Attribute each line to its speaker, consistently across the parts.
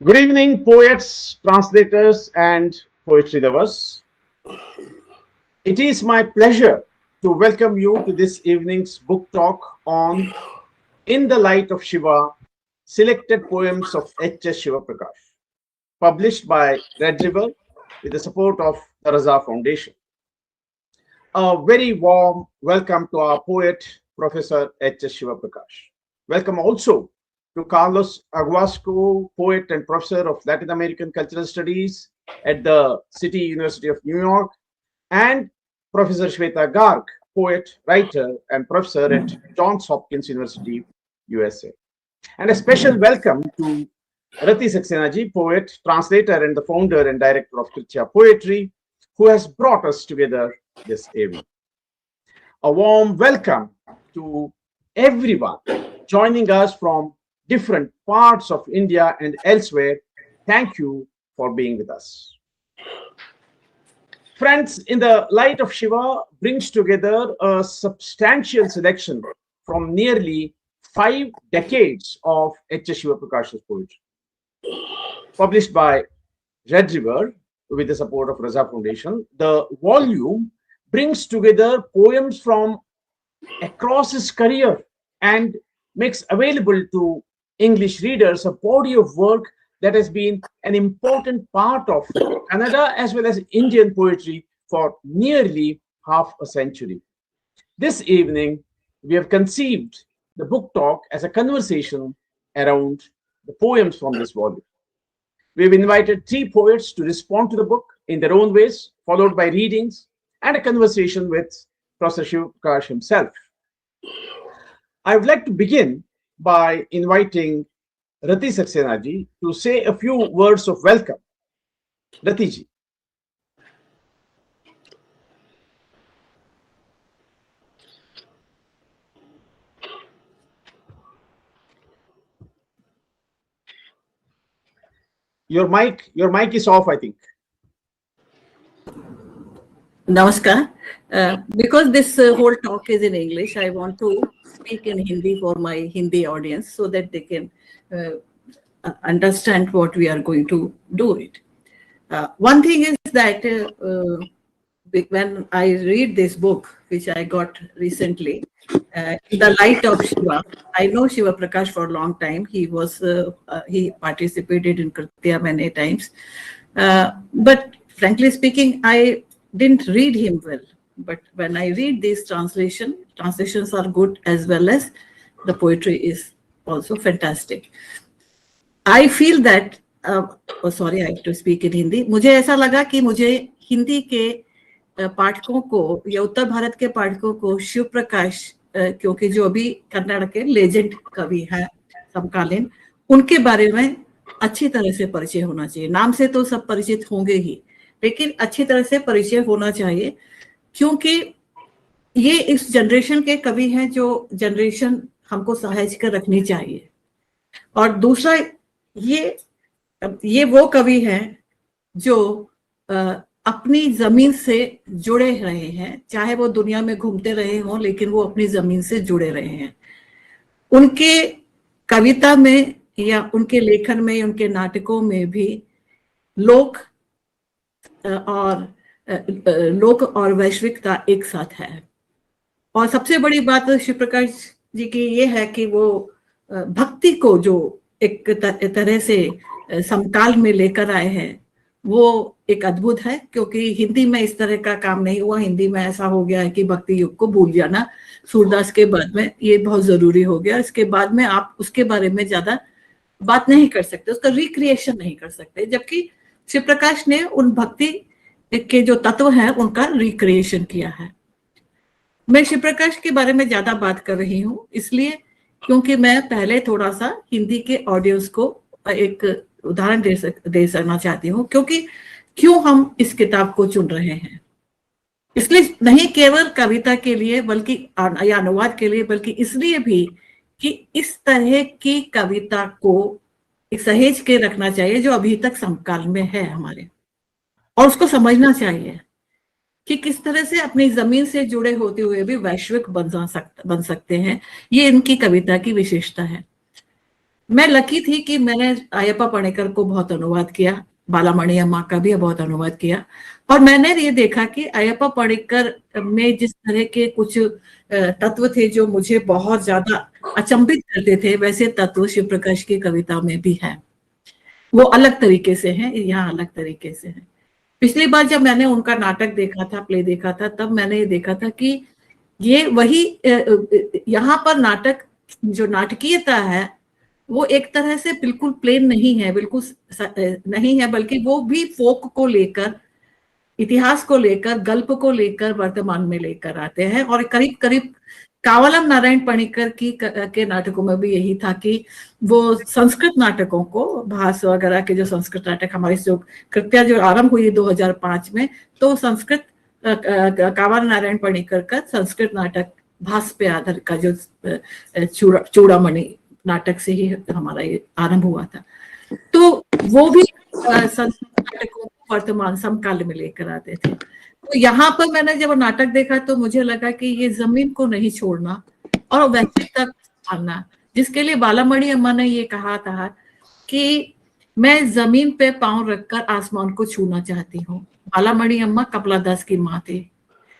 Speaker 1: Good evening, poets, translators, and poetry lovers. It is my pleasure to welcome you to this evening's book talk on In the Light of Shiva, Selected Poems of H.S. Shivaprakash, published by Red River with the support of the Raza Foundation. A very warm welcome to our poet, Professor H.S. Shivaprakash. Welcome also to Carlos Aguasaco, poet and professor of Latin American Cultural Studies at the City University of New York, and Professor Shweta Garg, poet, writer, and professor at Johns Hopkins University, USA. And a special welcome to Rati Saxena, poet, translator, and the founder and director of Kritya-Poetry, who has brought us together this evening. A warm welcome to everyone joining us from different parts of India and elsewhere. Thank you for being with us. Friends, In the Light of Shiva brings together a substantial selection from nearly 5 decades of H.S. Shivaprakash's poetry. Published by Red River with the support of Raza Foundation, the volume brings together poems from across his career and makes available to English readers a body of work that has been an important part of Kannada as well as Indian poetry for nearly half a century. This evening, we have conceived the book talk as a conversation around the poems from this volume. We have invited 3 poets to respond to the book in their own ways, followed by readings and a conversation with Professor Shivaprakash himself. I would like to begin by inviting Rati Saxena to say a few words of welcome. Rati ji. Your mic is off, I think.
Speaker 2: Namaskar. Because this whole talk is in English, I want to speak in Hindi for my Hindi audience so that they can understand what we are going to do it. One thing is that when I read this book, which I got recently, In the Light of Shiva, I know Shivaprakash for a long time. He participated in Kritya many times. But frankly speaking, I didn't read him well. But when I read these translations are good as well as the poetry is also fantastic. I feel that, sorry, I have to speak in Hindi. मुझे ऐसा लगा कि मुझे हिंदी के पाठकों को या उत्तर भारत के पाठकों को शिव प्रकाश, क्योंकि जो अभी कन्नड़ के लेजेंड कवि हैं समकालीन, उनके बारे में अच्छी तरह से परिचय होना चाहिए. नाम से तो सब परिचित होंगे ही, लेकिन अच्छी तरह से परिचय होना चाहिए, क्योंकि ये इस जनरेशन के कवि हैं जो जनरेशन हमको सहेज कर रखनी चाहिए. और दूसरा, ये वो कवि हैं जो अपनी जमीन से जुड़े रहे हैं, चाहे वो दुनिया में घूमते रहे हों, लेकिन वो अपनी जमीन से जुड़े रहे हैं. उनके कविता में या उनके लेखन में, उनके नाटकों में भी लोक और वैश्विकता एक साथ है. और सबसे बड़ी बात शिवप्रकाश जी की ये है कि वो भक्ति को जो एक तरह से समकाल में लेकर आए हैं, वो एक अद्भुत है. क्योंकि हिंदी में इस तरह का काम नहीं हुआ. हिंदी में ऐसा हो गया है कि भक्ति युग को भूल जाना सूरदास के बाद में ये बहुत जरूरी हो गया. इसके बाद में आप उसके बारे में ज्यादा बात नहीं कर सकते, उसका रिक्रिएशन नहीं कर सकते, जबकि शिवप्रकाश ने उन भक्ति के जो तत्व हैं उनका रिक्रिएशन किया है. मैं शिवप्रकाश के बारे में ज्यादा बात कर रही हूँ इसलिए क्योंकि मैं पहले थोड़ा सा हिंदी के ऑडियंस को एक उदाहरण दे सकना चाहती हूँ, क्योंकि क्यों हम इस किताब को चुन रहे हैं. इसलिए नहीं केवल कविता के लिए बल्कि या अनुवाद के लिए, बल्कि इसलिए भी कि इस तरह की कविता को सहेज के रखना चाहिए जो अभी तक समकाल में है हमारे, और उसको समझना चाहिए कि किस तरह से अपनी जमीन से जुड़े होते हुए भी वैश्विक बन सकते हैं. ये इनकी कविता की विशेषता है. मैं लकी थी कि मैंने अयप्पा पणिकर को बहुत अनुवाद किया, बालामणि अम्मा का भी बहुत अनुवाद किया, और मैंने ये देखा कि अयप्पा पणिकर में जिस तरह के कुछ तत्व थे जो मुझे बहुत ज्यादा अचंभित करते थे, वैसे तत्व शिव प्रकाश की कविता में भी है। वो अलग तरीके से हैं, यहाँ अलग तरीके से हैं। पिछली बार जब मैंने उनका नाटक देखा था, प्ले देखा था, तब मैंने ये देखा था कि ये वही यहाँ पर नाटक जो नाटकीयता है वो एक तरह से बिल्कुल प्लेन नहीं है, बिल्कुल नहीं है, बल्कि वो भी फोक को लेकर, इतिहास को लेकर, गल्प को लेकर वर्तमान में लेकर आते हैं। और करीब करीब कावलम नारायण पणिकर के नाटकों में भी यही था कि वो संस्कृत नाटकों को, भास वगैरह के जो संस्कृत नाटक, हमारी जो कृत्या जो आरंभ हुई 2005 में, तो संस्कृत कावल नारायण पणिकर का संस्कृत नाटक भास पे आधार का जो चूड़ामणि नाटक से ही हमारा ये आरंभ हुआ था। तो वो भी संस्कृत नाटकों को वर्तमान समकाल में लेकर आते थे। तो यहाँ पर मैंने जब नाटक देखा तो मुझे लगा कि ये जमीन को नहीं छोड़ना और वैश्विक तक आना, जिसके लिए बालामणि अम्मा ने ये कहा था कि मैं जमीन पे पांव रखकर आसमान को छूना चाहती हूँ। बालामणि अम्मा कमला दास की माँ थी।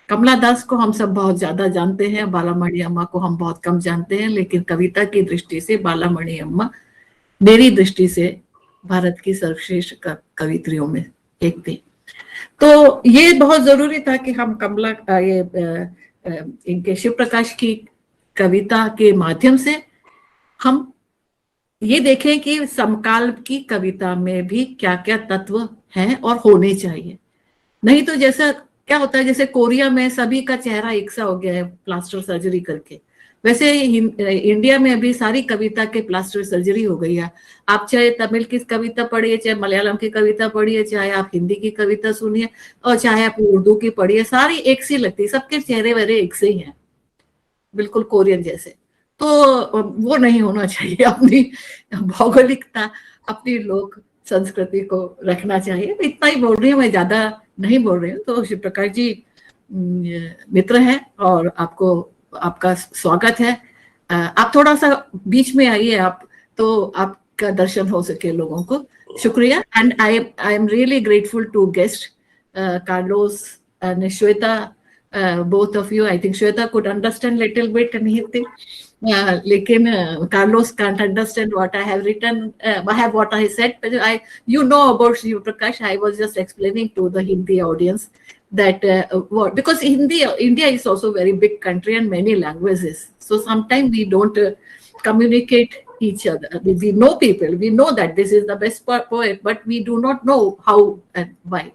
Speaker 2: कमला दास को हम सब बहुत ज्यादा जानते हैं, बालामणि अम्मा को हम बहुत कम जानते हैं, लेकिन कविता की दृष्टि से बालामणि अम्मा मेरी दृष्टि से भारत की सर्वश्रेष्ठ कवित्रियों में एक थी। तो ये बहुत जरूरी था कि हम इनके शिव प्रकाश की कविता के माध्यम से हम ये देखें कि समकाल की कविता में भी क्या क्या तत्व हैं और होने चाहिए। नहीं तो जैसा क्या होता है, जैसे कोरिया में सभी का चेहरा एक सा हो गया है प्लास्टर सर्जरी करके, वैसे इंडिया में अभी सारी कविता के प्लास्टर सर्जरी हो गई है। आप चाहे तमिल की कविता पढ़िए, चाहे मलयालम की कविता पढ़िए, चाहे आप हिंदी की कविता सुनिए, और चाहे आप उर्दू की पढ़िए, सारी एक सी लगती है, सबके चेहरे वेरे एक से ही हैं, बिल्कुल कोरियन जैसे। तो वो नहीं होना चाहिए। अपनी भौगोलिकता, अपनी लोक संस्कृति को रखना चाहिए। इतना ही बोल रही हूँ मैं, ज्यादा नहीं बोल रही हूँ। तो शिव प्रकाश जी मित्र है और आपका स्वागत है। आप थोड़ा सा बीच में आइए, आप तो आपका दर्शन हो सके लोगों को। शुक्रिया। And I am really grateful to guest Carlos and Shweta, both of you. I think Shweta could understand little bit and Hindi, लेकिन Carlos can't understand what I have written. I have what I said. You know about Shivaprakash. I was just explaining to the Hindi audience that because India is also a very big country and many languages. So sometimes we don't communicate each other. We know people. We know that this is the best poet, but we do not know how and why.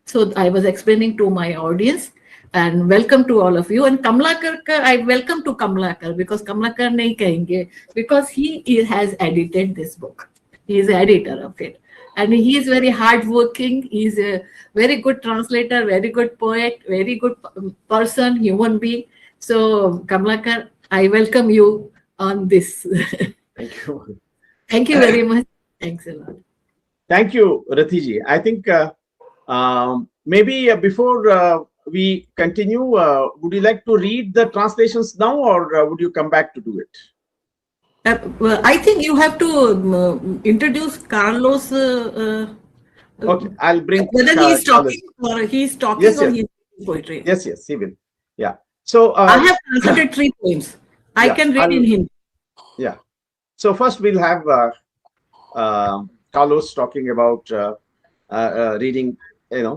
Speaker 2: So I was explaining to my audience. And welcome to all of you. And Kamalakar, I welcome to Kamalakar, because Kamalakar nahi kahenge, because he has edited this book. He is the editor of it. And he is very hardworking. He is a very good translator, very good poet, very good person, human being. So Kamalakar, I welcome you on this.
Speaker 1: Thank you.
Speaker 2: Thank you very much. Thanks a lot.
Speaker 1: Thank you, Rati ji. I think maybe before we continue, would you like to read the translations now, or would you come back to do it?
Speaker 2: Well, I think you have to introduce Carlos.
Speaker 1: Okay, I'll bring
Speaker 2: whether he's talking or he's talking,
Speaker 1: yes,
Speaker 2: or
Speaker 1: yes.
Speaker 2: he's poetry.
Speaker 1: Yes, yes, he will. Yeah. So
Speaker 2: I have translated 3 poems. I can read in Hindi.
Speaker 1: Yeah. So first we'll have Carlos talking about reading,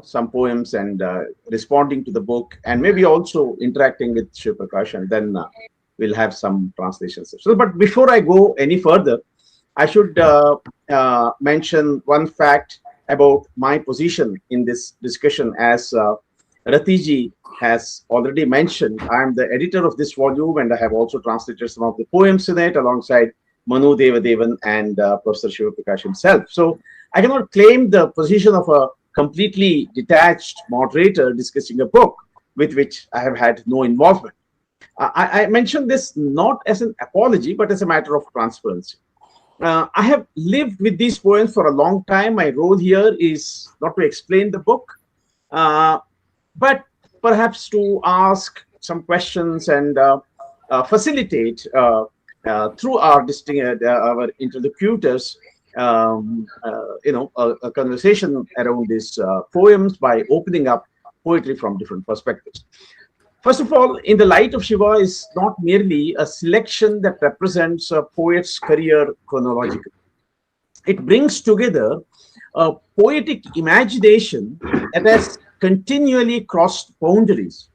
Speaker 1: some poems and responding to the book, and maybe also interacting with Shivaprakash, and then we'll have some translations. So, but before I go any further, I should mention one fact about my position in this discussion. As Rati ji has already mentioned, I am the editor of this volume, and I have also translated some of the poems in it alongside Manu Devadevan and Professor Shivaprakash himself. So I cannot claim the position of a completely detached moderator discussing a book with which I have had no involvement. I mention this not as an apology, but as a matter of transparency. I have lived with these poems for a long time. My role here is not to explain the book, but perhaps to ask some questions and facilitate through our interlocutors, a conversation around these poems by opening up poetry from different perspectives. First of all, In the Light of Shiva is not merely a selection that represents a poet's career chronologically. It brings together a poetic imagination that has continually crossed boundaries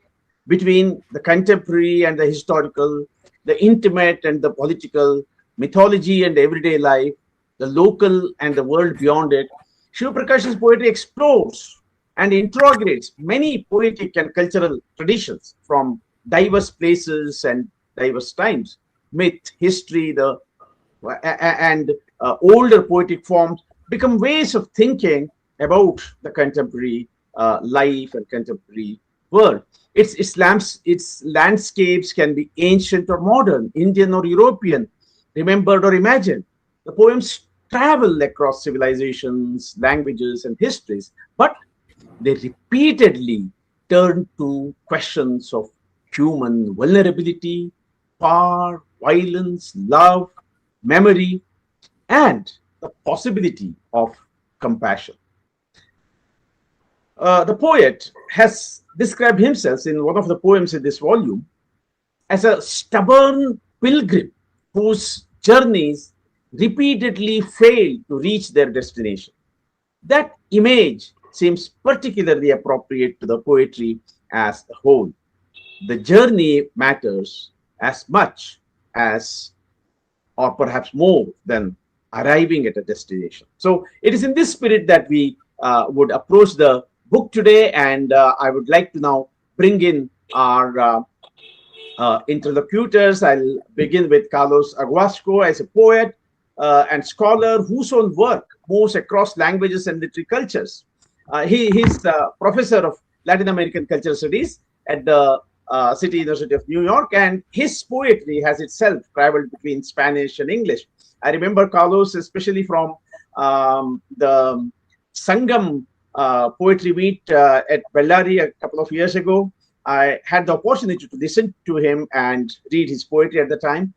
Speaker 1: between the contemporary and the historical, the intimate and the political, mythology and everyday life, the local and the world beyond it. Shivaprakash's poetry explores and interrogates many poetic and cultural traditions from diverse places and diverse times. Myth, history, and older poetic forms become ways of thinking about the contemporary life and contemporary world. Its landscapes can be ancient or modern, Indian or European, remembered or imagined. The poems travel across civilizations, languages, and histories, but they repeatedly turn to questions of human vulnerability, power, violence, love, memory, and the possibility of compassion. The poet has described himself in one of the poems in this volume as a stubborn pilgrim whose journeys repeatedly fail to reach their destination. That image seems particularly appropriate to the poetry as a whole. The journey matters as much as, or perhaps more than, arriving at a destination. So it is in this spirit that we would approach the book today, and I would like to now bring in our interlocutors. I'll begin with Carlos Aguasaco as a poet and scholar whose own work moves across languages and literary cultures. He's a professor of Latin American Cultural Studies at the City University of New York, and his poetry has itself traveled between Spanish and English. I remember Carlos especially from the Sangam poetry meet at Bellary a couple of years ago. I had the opportunity to listen to him and read his poetry at the time.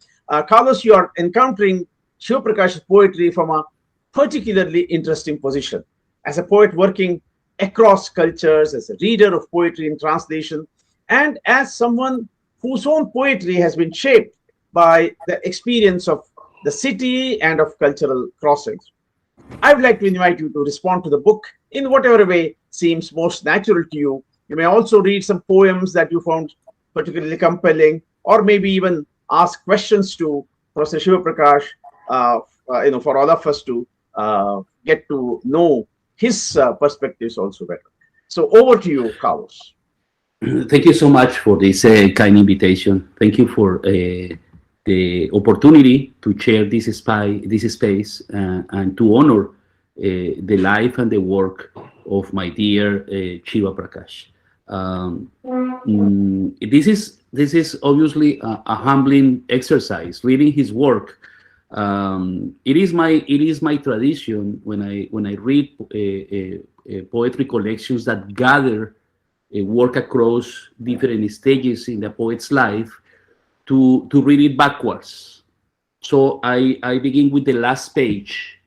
Speaker 1: Carlos, you are encountering Shivaprakash's poetry from a particularly interesting position. As a poet working across cultures, as a reader of poetry in translation, and as someone whose own poetry has been shaped by the experience of the city and of cultural crossings. I would like to invite you to respond to the book in whatever way seems most natural to you. You may also read some poems that you found particularly compelling, or maybe even ask questions to Professor Shivaprakash, for all of us to get to know his perspectives also better. So over to you, Carlos.
Speaker 3: Thank you so much for this kind invitation. Thank you for the opportunity to share this space and to honor the life and the work of my dear Shivaprakash. This is obviously a humbling exercise. Reading his work, it is my tradition when I read poetry collections that gather work across different stages in the poet's life, to read it backwards. So I begin with the last page,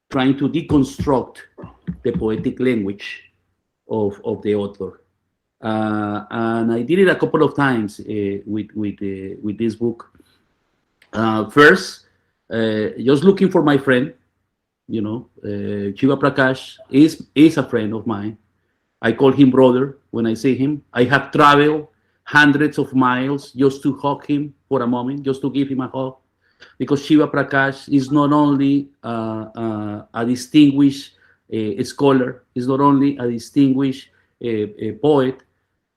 Speaker 3: trying to deconstruct the poetic language of the author. And I did it a couple of times with this book. First, just looking for my friend, Shivaprakash is a friend of mine. I call him brother when I see him. I have traveled hundreds of miles just to hug him for a moment, just to give him a hug, because Shivaprakash is not only a distinguished scholar, is not only a distinguished poet,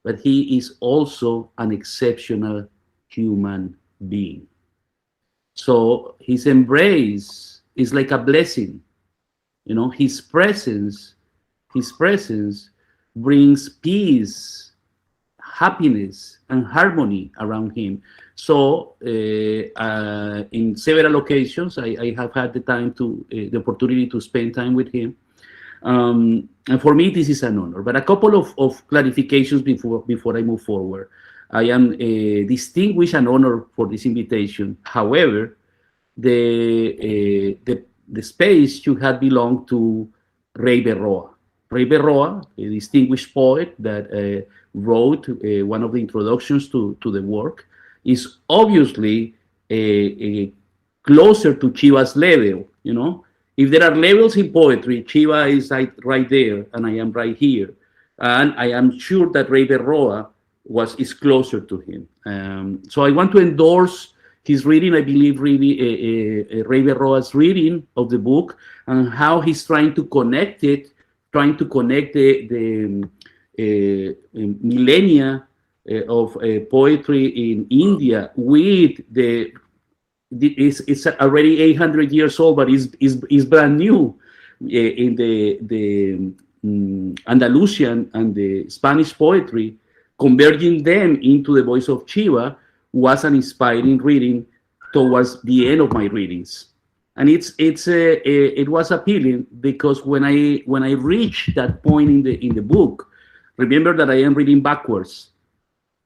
Speaker 3: but he is also an exceptional human being. So his embrace is like a blessing. His presence brings peace, happiness, and harmony around him. So in several occasions, I have had the opportunity to spend time with him. And for me, this is an honor. But a couple of clarifications before I move forward. I am distinguished and honored for this invitation. However, the space should have belonged to Rey Berroa. Rey Berroa, a distinguished poet that wrote one of the introductions to the work, is obviously closer to Shiva's level. You know, if there are levels in poetry, Shiva is right there, and I am right here, and I am sure that Rey Berroa is closer to him. So I want to endorse his reading. I believe really Rey Berroa's reading of the book and how he's trying to connect the millennia of poetry in India with it's already 800 years old, but is brand new in the Andalusian and the Spanish poetry. Converging them into the voice of Shiva was an inspiring reading towards the end of my readings, and it was appealing because when I reached that point in the book, remember that I am reading backwards.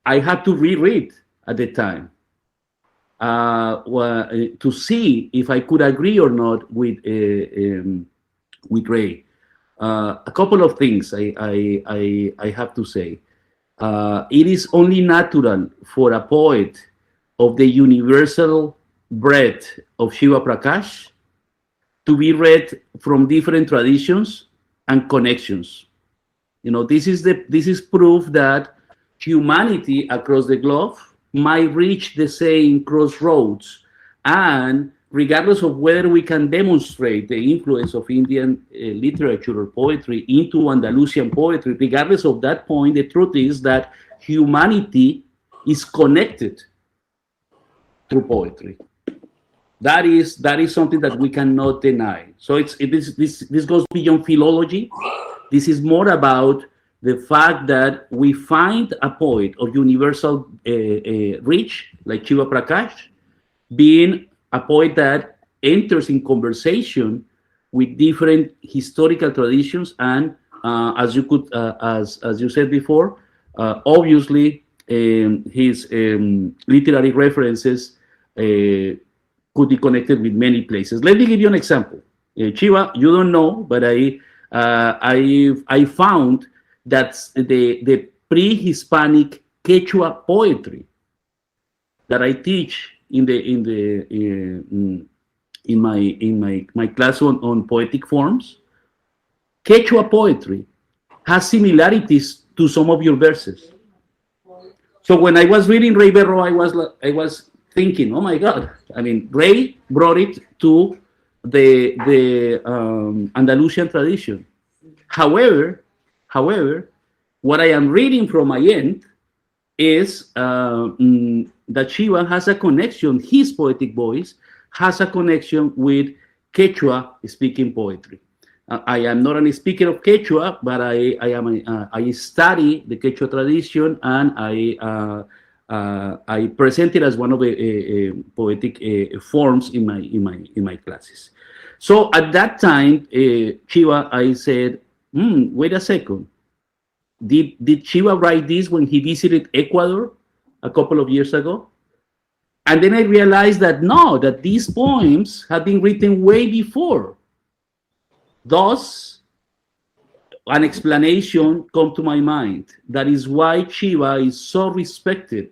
Speaker 3: I had to reread at the time to see if I could agree or not with Ray. A couple of things I have to say. It is only natural for a poet of the universal breadth of Shivaprakash to be read from different traditions and connections. You know, this is proof that humanity across the globe might reach the same crossroads, and regardless of whether we can demonstrate the influence of Indian literature or poetry into Andalusian poetry, regardless of that point, the truth is that humanity is connected through poetry. That is something that we cannot deny. So this goes beyond philology. This is more about the fact that we find a poet of universal reach, like Shivaprakash, being a poet that enters in conversation with different historical traditions, and as you said before, obviously his literary references could be connected with many places. Let me give you an example. Shiva, you don't know, but I found that the pre-Hispanic Quechua poetry that I teach in my class on poetic forms, Quechua poetry has similarities to some of your verses. So when I was reading Rey Berroa, I was thinking, oh my God! I mean, Rey brought it to the Andalusian tradition. However, what I am reading from my end is that Shiva has a connection, his poetic voice has a connection with Quechua speaking poetry. I am not a speaker of Quechua, but I study the Quechua tradition, and I present it as one of the poetic forms in my classes. So at that time, Shiva, I said, wait a second. Did Shiva write this when he visited Ecuador a couple of years ago? And then I realized that no, that these poems had been written way before. Thus, an explanation come to my mind. That is why Shiva is so respected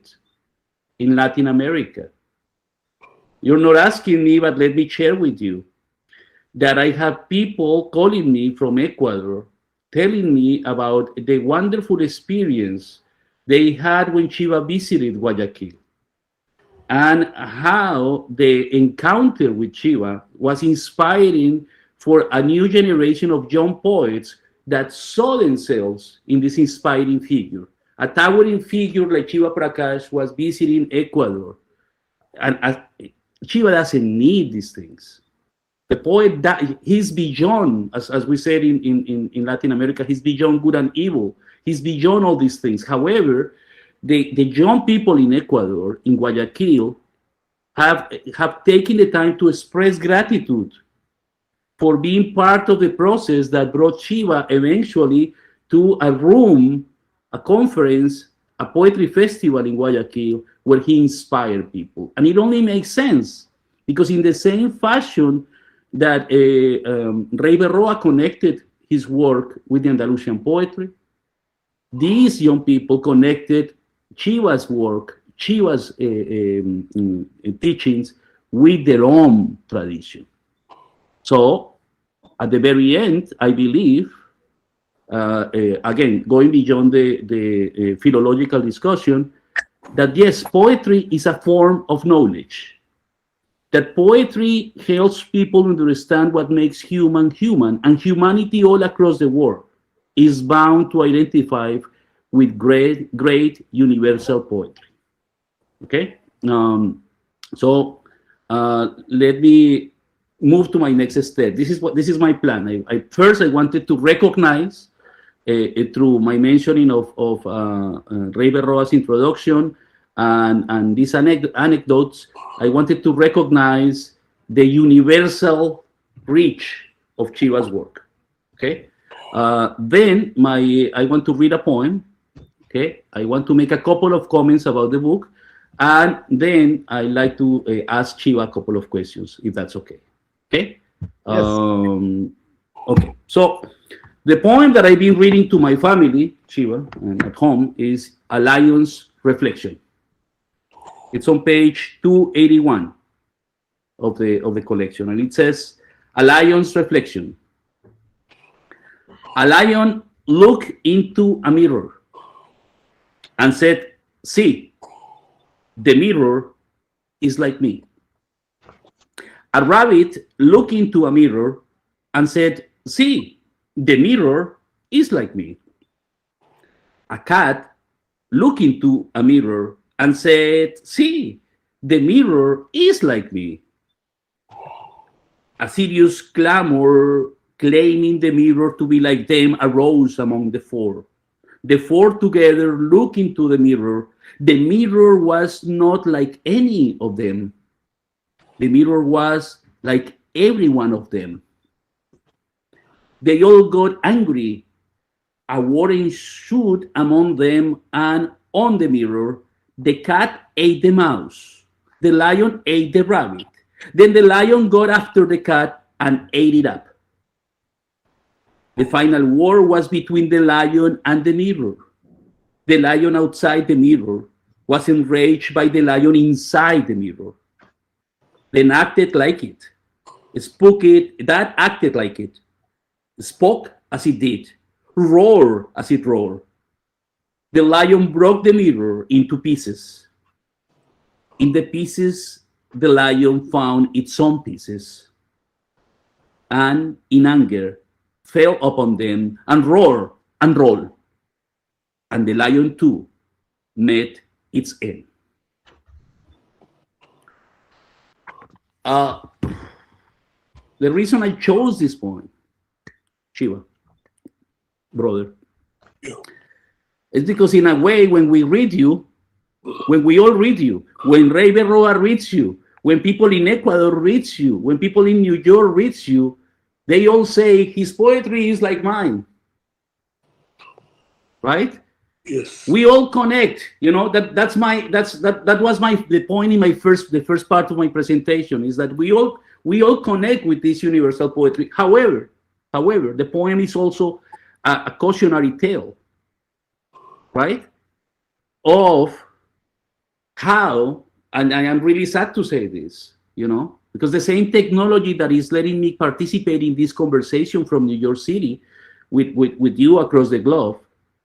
Speaker 3: in Latin America. You're not asking me, but let me share with you that I have people calling me from Ecuador telling me about the wonderful experience they had when Shiva visited Guayaquil, and how the encounter with Shiva was inspiring for a new generation of young poets that saw themselves in this inspiring figure. A towering figure like Shivaprakash was visiting Ecuador, and Shiva doesn't need these things. The poet, he's beyond, as we said in Latin America, he's beyond good and evil. He's beyond all these things. However, the young people in Ecuador, in Guayaquil, have taken the time to express gratitude for being part of the process that brought Shiva eventually to a room, a conference a poetry festival in Guayaquil where he inspired people. And it only makes sense because in the same fashion that Rey Berroa connected his work with the Andalusian poetry, these young people connected Shiva's work, Shiva's teachings with their own tradition. So at the very end, I believe, again, going beyond the philological discussion, that yes, poetry is a form of knowledge. That poetry helps people understand what makes human human, and humanity all across the world is bound to identify with great universal poetry. Okay, so let me move to my next step. This is my plan. First I wanted to recognize through my mentioning of Rey Berroa's introduction and these anecdotes, I wanted to recognize the universal reach of Shiva's work. Okay, then I want to read a poem. Okay, I want to make a couple of comments about the book, and then I like to ask Shiva a couple of questions, if that's okay. Okay.
Speaker 1: Yes.
Speaker 3: Okay. So the poem that I've been reading to my family, Shiva, and at home is A Lion's Reflection. It's on page 281 of the collection, and it says, A Lion's Reflection. A lion looked into a mirror and said, "See, the mirror is like me." A rabbit looked into a mirror and said, "See, the mirror is like me." A cat looked into a mirror and said, "See, the mirror is like me." A serious clamor claiming the mirror to be like them arose among the four. The four together looked into the mirror. The mirror was not like any of them. The mirror was like every one of them. They all got angry. A war ensued among them, and on the mirror, the cat ate the mouse. The lion ate the rabbit. Then the lion got after the cat and ate it up. The final war was between the lion and the mirror. The lion outside the mirror was enraged by the lion inside the mirror. Then acted like it, that acted like it, spoke as it did, roared as it roared. The lion broke the mirror into pieces. In the pieces, the lion found its own pieces, and in anger, fell upon them and roared and rolled. And the lion too met its end. The reason I chose this poem, Shiva, brother, is because in a way, when we read you, when we all read you, when Rey Berroa reads you, when people in Ecuador reads you, when people in New York reads you, they all say his poetry is like mine, right?
Speaker 4: Yes.
Speaker 3: We all connect. You know, that was the point in the first part of my presentation, is that we all connect with this universal poetry. However, the poem is also a cautionary tale, right? Of how, and I am really sad to say this, you know, because the same technology that is letting me participate in this conversation from New York City with you across the globe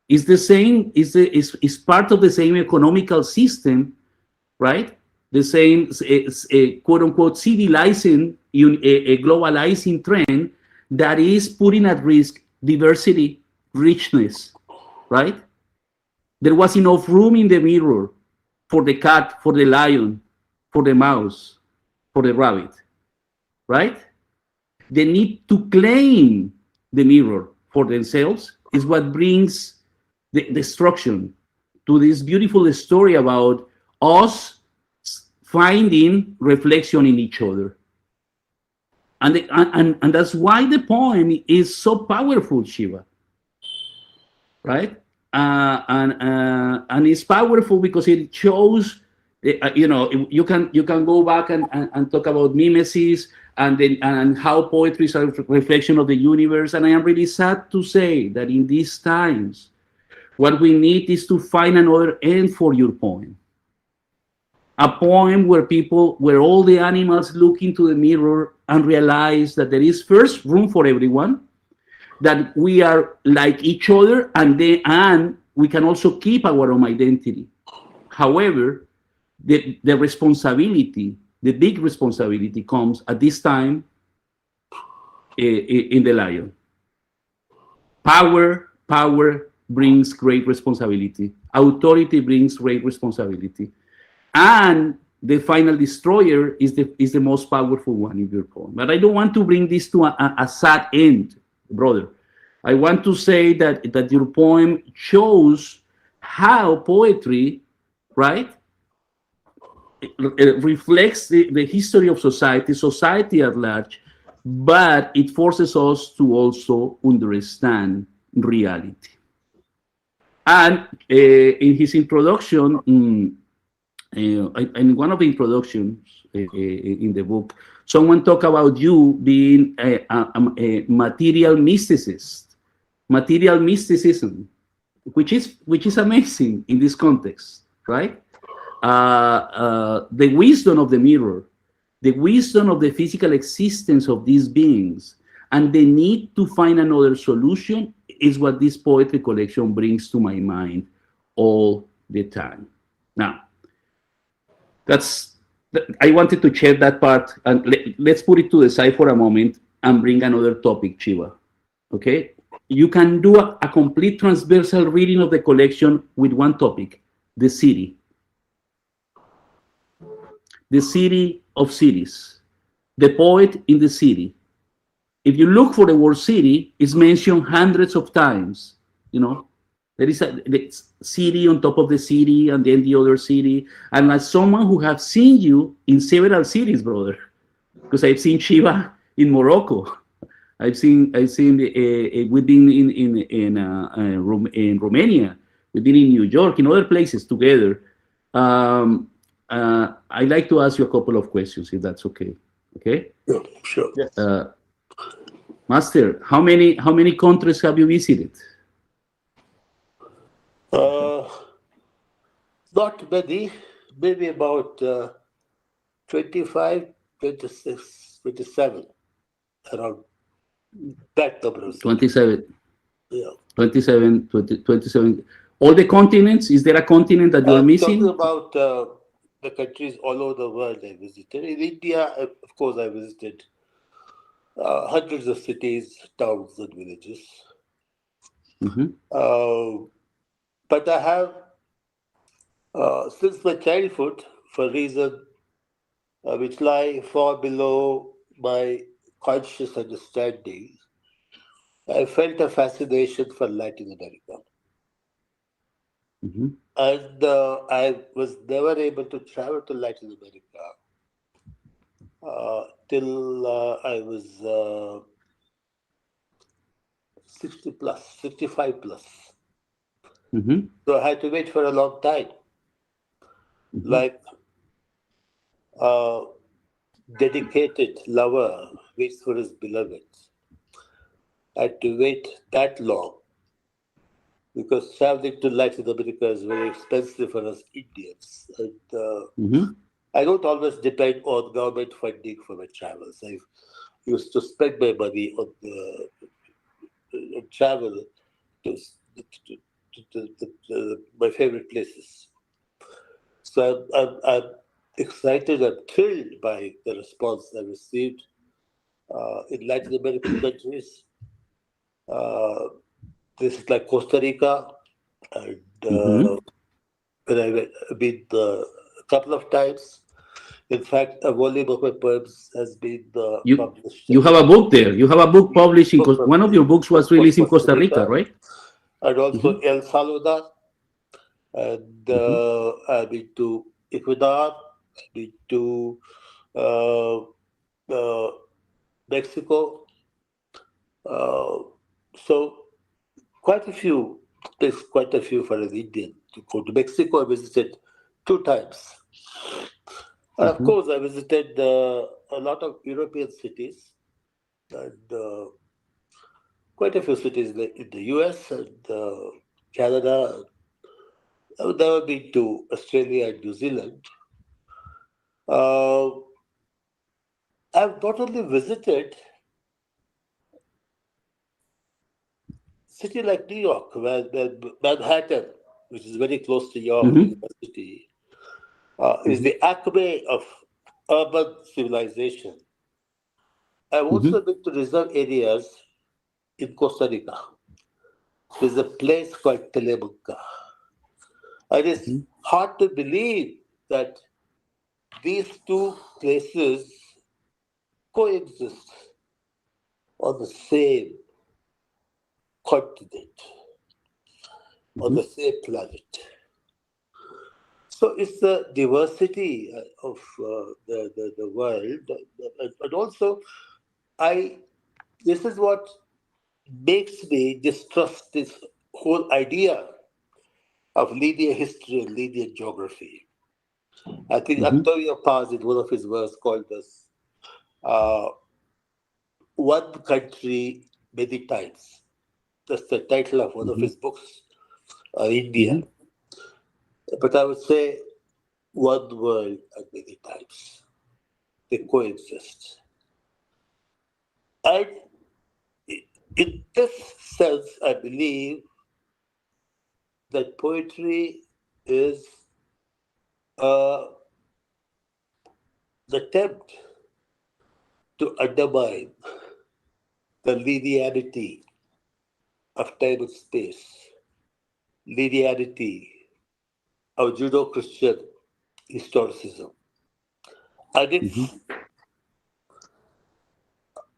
Speaker 3: is the same, is part of the same economical system, right? The same quote unquote civilizing, a globalizing trend that is putting at risk diversity, richness, right? There was enough room in the mirror for the cat, for the lion, for the mouse, for the rabbit, right? The need to claim the mirror for themselves is what brings the destruction to this beautiful story about us finding reflection in each other. And that's why the poem is so powerful, Shiva, right? and it's powerful because it shows, you can go back and talk about mimesis and how poetry is a reflection of the universe. And I am really sad to say that in these times, what we need is to find another end for your poem. A poem where all the animals look into the mirror and realize that there is first room for everyone, that we are like each other, and we can also keep our own identity. However, the responsibility, the big responsibility comes at this time in the lion. Power brings great responsibility. Authority brings great responsibility. And the final destroyer is the most powerful one in your poem. But I don't want to bring this to a sad end, brother. I want to say that your poem shows how poetry, right, it reflects the history of society at large, but it forces us to also understand reality. And in his introduction, in one of the introductions in the book, someone talked about you being a material mysticism, which is amazing in this context, right? The wisdom of the mirror, the wisdom of the physical existence of these beings, and the need to find another solution is what this poetry collection brings to my mind all the time. Now, I wanted to share that part, and let's put it to the side for a moment and bring another topic, Shiva. Okay? You can do a complete transversal reading of the collection with one topic: the city. The city of cities. The poet in the city. If you look for the word city, it's mentioned hundreds of times. There is the city on top of the city, and then the other city. And as someone who have seen you in several cities, brother, because I've seen Shiva in Morocco, we've been in Romania, we've been in New York, in other places together. I'd like to ask you a couple of questions, if that's okay. Okay?
Speaker 4: Yeah, sure.
Speaker 1: Yes.
Speaker 3: Master, how many countries have you visited?
Speaker 4: Not many, maybe about 25, 26, 27, around that number of cities.
Speaker 3: 27.
Speaker 4: Yeah.
Speaker 3: 27, 27. All the continents? Is there a continent that you're missing?
Speaker 4: Talking about the countries all over the world I visited. In India, of course, I visited hundreds of cities, towns, and villages.
Speaker 3: Mm-hmm.
Speaker 4: But I have, since my childhood, for reasons which lie far below my conscious understanding, I felt a fascination for Latin America.
Speaker 3: Mm-hmm.
Speaker 4: And I was never able to travel to Latin America till I was 60 plus, 65 plus.
Speaker 3: Mm-hmm.
Speaker 4: So I had to wait for a long time.
Speaker 3: Mm-hmm.
Speaker 4: Like a dedicated lover waits for his beloved. I had to wait that long because traveling to Latin America is very expensive for us Indians. And
Speaker 3: Mm-hmm.
Speaker 4: I don't always depend on government funding for my travels. I used to spend my money on travel to my favorite places. So I'm excited and thrilled by the response I received in Latin American countries. This is like Costa Rica, and when I've been a couple of times. In fact, a volume of my poems has been published.
Speaker 3: You have a book there. You have a book published in one of your books was released in Costa Rica, right?
Speaker 4: And also El Salvador. And I've been to Ecuador, I've been to Mexico. So quite a few takes quite a few for an Indian to go to Mexico. I visited 2 times. And of course, I visited a lot of European cities and quite a few cities in the US and Canada. I've never been to Australia and New Zealand. I've not only visited city like New York, where Manhattan, which is very close to your university, is the acme of urban civilization. I've also been to reserve areas in Costa Rica. There's a place called Telemuca. And it's hard to believe that these 2 places coexist on the same continent, on the same planet. So it's the diversity of the world. And also, this is what makes me distrust this whole idea of linear history and linear geography. I think Antonio Paz, in one of his works, called this One Country Many Times. That's the title of one of his books, India. But I would say one world and many times. They coexist. And in this sense, I believe that poetry is the attempt to undermine the linearity of time and space, linearity of Judeo-Christian historicism, and its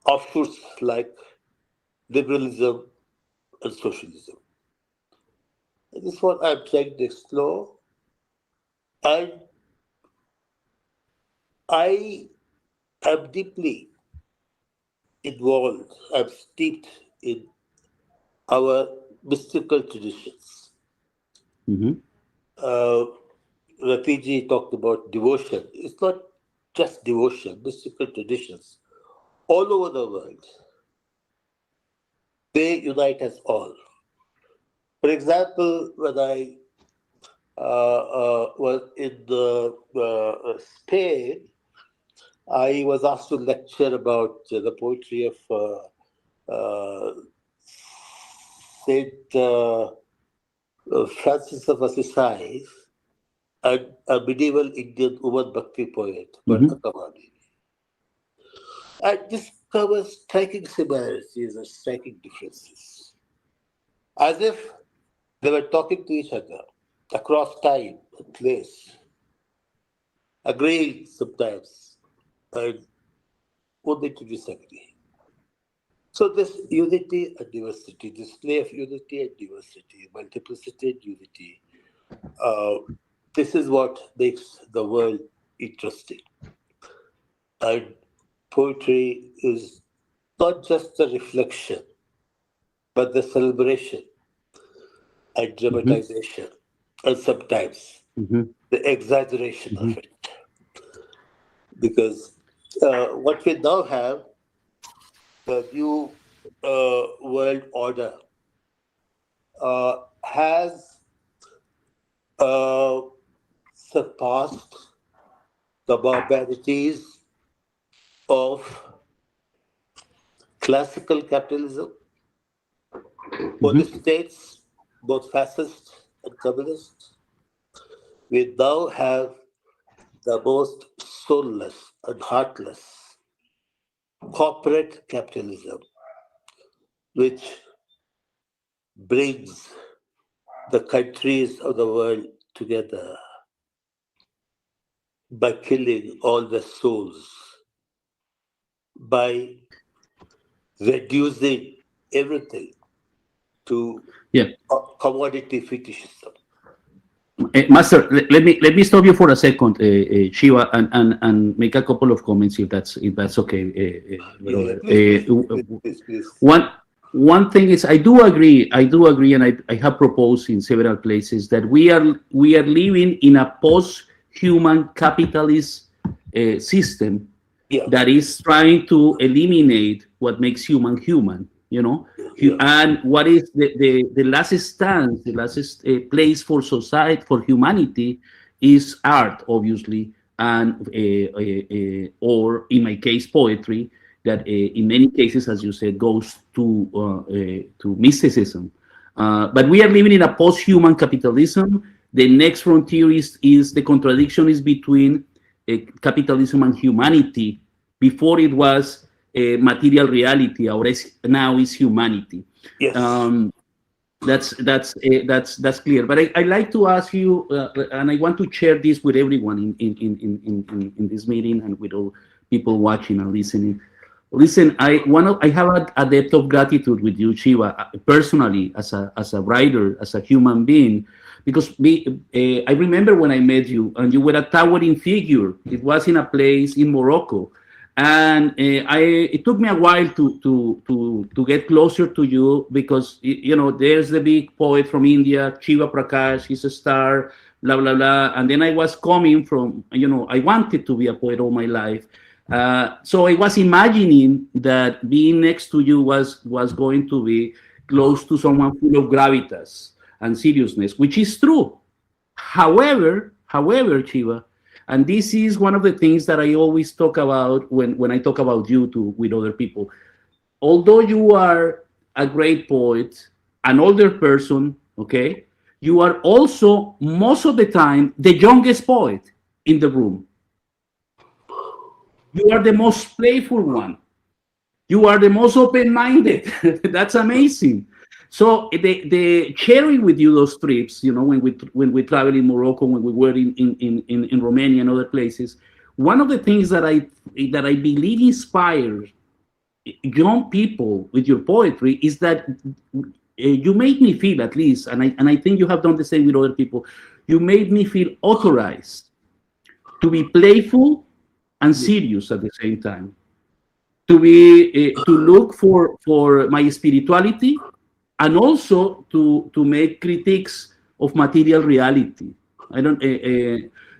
Speaker 4: offshoots like liberalism and socialism. And this is what I'm trying to explore. And I am deeply involved, I'm steeped in our mystical traditions. Rati talked about devotion. It's not just devotion, mystical traditions all over the world. They unite us all. For example, when I was in Spain, I was asked to lecture about the poetry of Saint Francis of Assisi, a medieval Indian woman bhakti poet, Bhat. I discovered striking similarities and striking differences, as if they were talking to each other across time and place, agreeing sometimes, and only to disagree. So this unity and diversity, display of unity and diversity, multiplicity and unity, this is what makes the world interesting. And poetry is not just the reflection, but the celebration and dramatization, and sometimes the exaggeration of it. Because what we now have, the new world order, has surpassed the barbarities of classical capitalism, police states, both fascist and communist. We now have the most soulless and heartless corporate capitalism, which brings the countries of the world together by killing all the souls, by reducing everything to commodity fetishism.
Speaker 3: Master, let me stop you for a second, Shiva, and make a couple of comments if that's okay.
Speaker 4: Please.
Speaker 3: one thing is, I do agree, and I have proposed in several places that we are living in a post-human capitalist system
Speaker 4: Yeah,
Speaker 3: that is trying to eliminate what makes human human, you know.
Speaker 4: yeah,
Speaker 3: And what is the last stance, the last place for society, for humanity, is art, obviously, and or in my case, poetry, that in many cases, as you said, goes to mysticism. But we are living in a post-human capitalism. The next frontier is the contradiction is between capitalism and humanity. Before it was material reality, now is humanity.
Speaker 4: yes.
Speaker 3: Um, that's clear. But I like to ask you, and I want to share this with everyone in this meeting and with all people watching and listening. Listen, I have a depth of gratitude with you, Shiva, personally, as a writer, as a human being, because I remember when I met you, and you were a towering figure. It was in a place in Morocco, and it took me a while to get closer to you, because there's the big poet from India, Shivaprakash. He's a star, blah blah blah. And then I was coming from, I wanted to be a poet all my life. So I was imagining that being next to you was going to be close to someone full of gravitas and seriousness, which is true. However, Shiva, and this is one of the things that I always talk about when I talk about you with other people. Although you are a great poet, an older person, okay, you are also most of the time the youngest poet in the room. You are the most playful one. You are the most open-minded. That's amazing. So the sharing with you those trips, when we travel in Morocco, when we were in Romania and other places, one of the things that I believe inspires young people with your poetry is that you made me feel, at least, and I think you have done the same with other people. You made me feel authorized to be playful and serious at the same time, to look for my spirituality, and also to make critiques of material reality. I don't.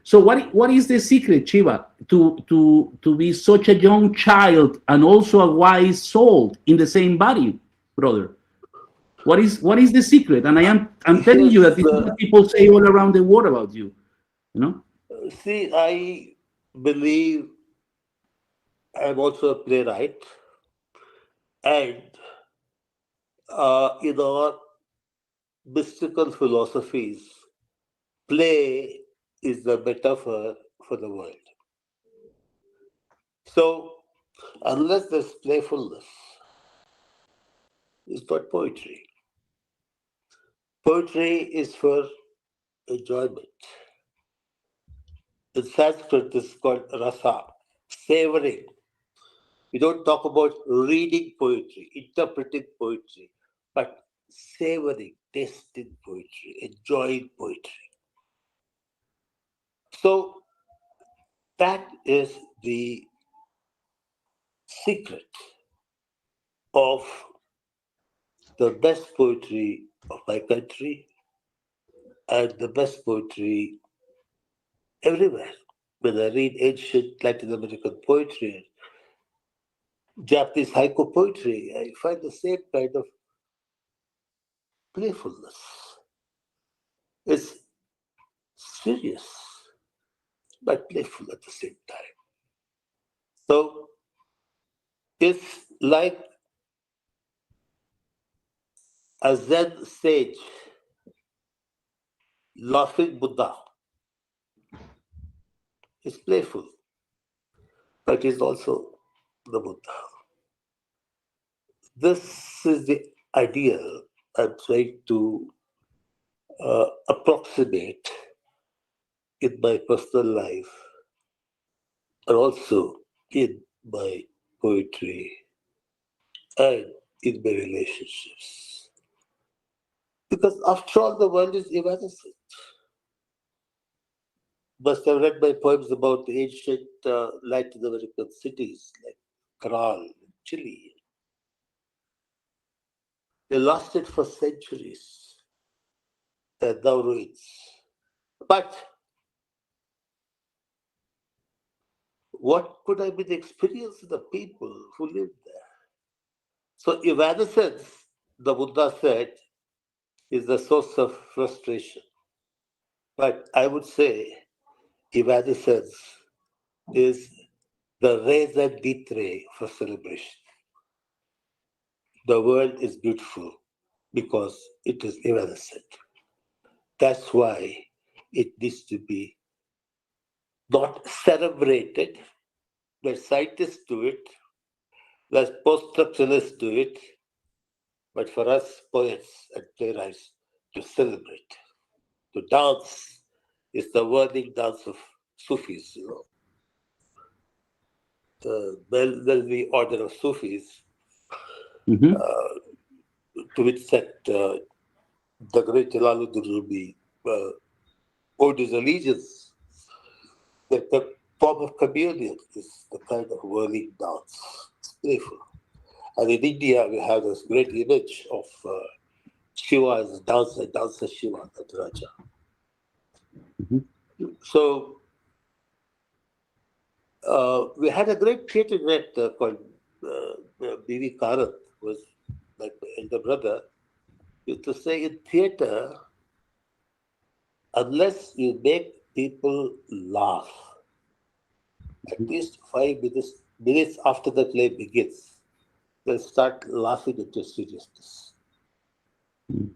Speaker 3: So what is the secret, Shiva, to be such a young child and also a wise soul in the same body, brother? What is the secret? And I'm telling you that
Speaker 4: Yes,
Speaker 3: this is what people say all around the world about you. You know.
Speaker 4: see, I believe I'm also a playwright, and in our mystical philosophies, play is the metaphor for the world. So, unless there's playfulness, it's not poetry. Poetry is for enjoyment. In Sanskrit, this is called rasa, savoring. We don't talk about reading poetry, interpreting poetry, but savoring, tasting poetry, enjoying poetry. So that is the secret of the best poetry of my country and the best poetry everywhere. When I read ancient Latin American poetry, Japanese haiku poetry, I find the same kind of playfulness. It's serious but playful at the same time. So it's like a Zen sage laughing Buddha. He's playful, but he's also the Buddha. This is the ideal I'm trying to approximate in my personal life and also in my poetry and in my relationships. Because after all, the world is evanescent. Must have read my poems about the ancient Latin American cities like Caral, Chile. They lost it for centuries. They're now ruins. But what could have been the experience of the people who lived there? So evanescence, the Buddha said, is the source of frustration. But I would say evanescence is the raison d'etre for celebration. The world is beautiful because it is evanescent. That's why it needs to be not celebrated. The scientists do it, the post-structuralists do it, but for us poets and playwrights to celebrate, to dance is the whirling dance of Sufis, the Belvi order of Sufis,
Speaker 3: Mhm.
Speaker 4: to which set the great Jalaluddin Rumi owed his allegiance. The form of communion is the kind of whirling dance. It's playful. And in India, we have this great image of Shiva as a dancer Shiva, Nataraja.
Speaker 3: Mhm.
Speaker 4: So we had a great theatre director called B.V. Karath, who was like my elder brother, used to say in theatre, unless you make people laugh, at least 5 minutes after the play begins, they'll start laughing into seriousness.
Speaker 3: Mm.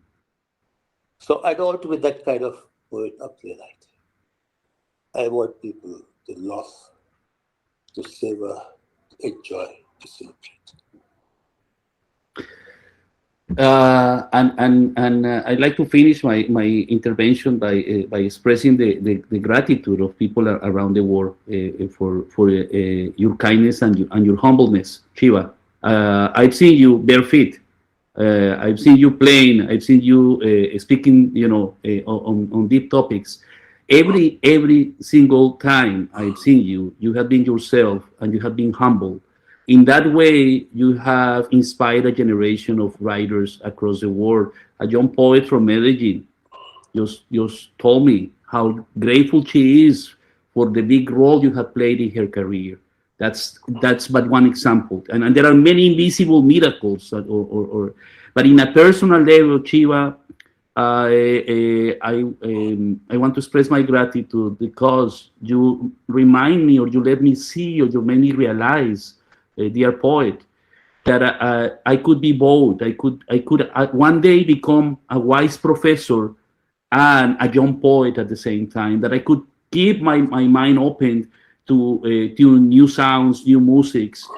Speaker 4: So I don't want to be that kind of poet or playwright. I want people to laugh, to savor, to enjoy, to celebrate.
Speaker 3: And I'd like to finish my intervention by expressing the gratitude of people around the world for your kindness and your humbleness, Shiva. I've seen you bare feet. I've seen you playing. I've seen you speaking, on deep topics. Every single time I've seen you, you have been yourself and you have been humble. In that way, you have inspired a generation of writers across the world. A young poet from Medellin just told me how grateful she is for the big role you have played in her career. That's but one example, and there are many invisible miracles. But in a personal level, Shiva, I want to express my gratitude because you remind me, or you let me see, or you made me realize, dear poet, that I could be both. I could one day become a wise professor and a young poet at the same time. That I could keep my mind open to new sounds, new musics.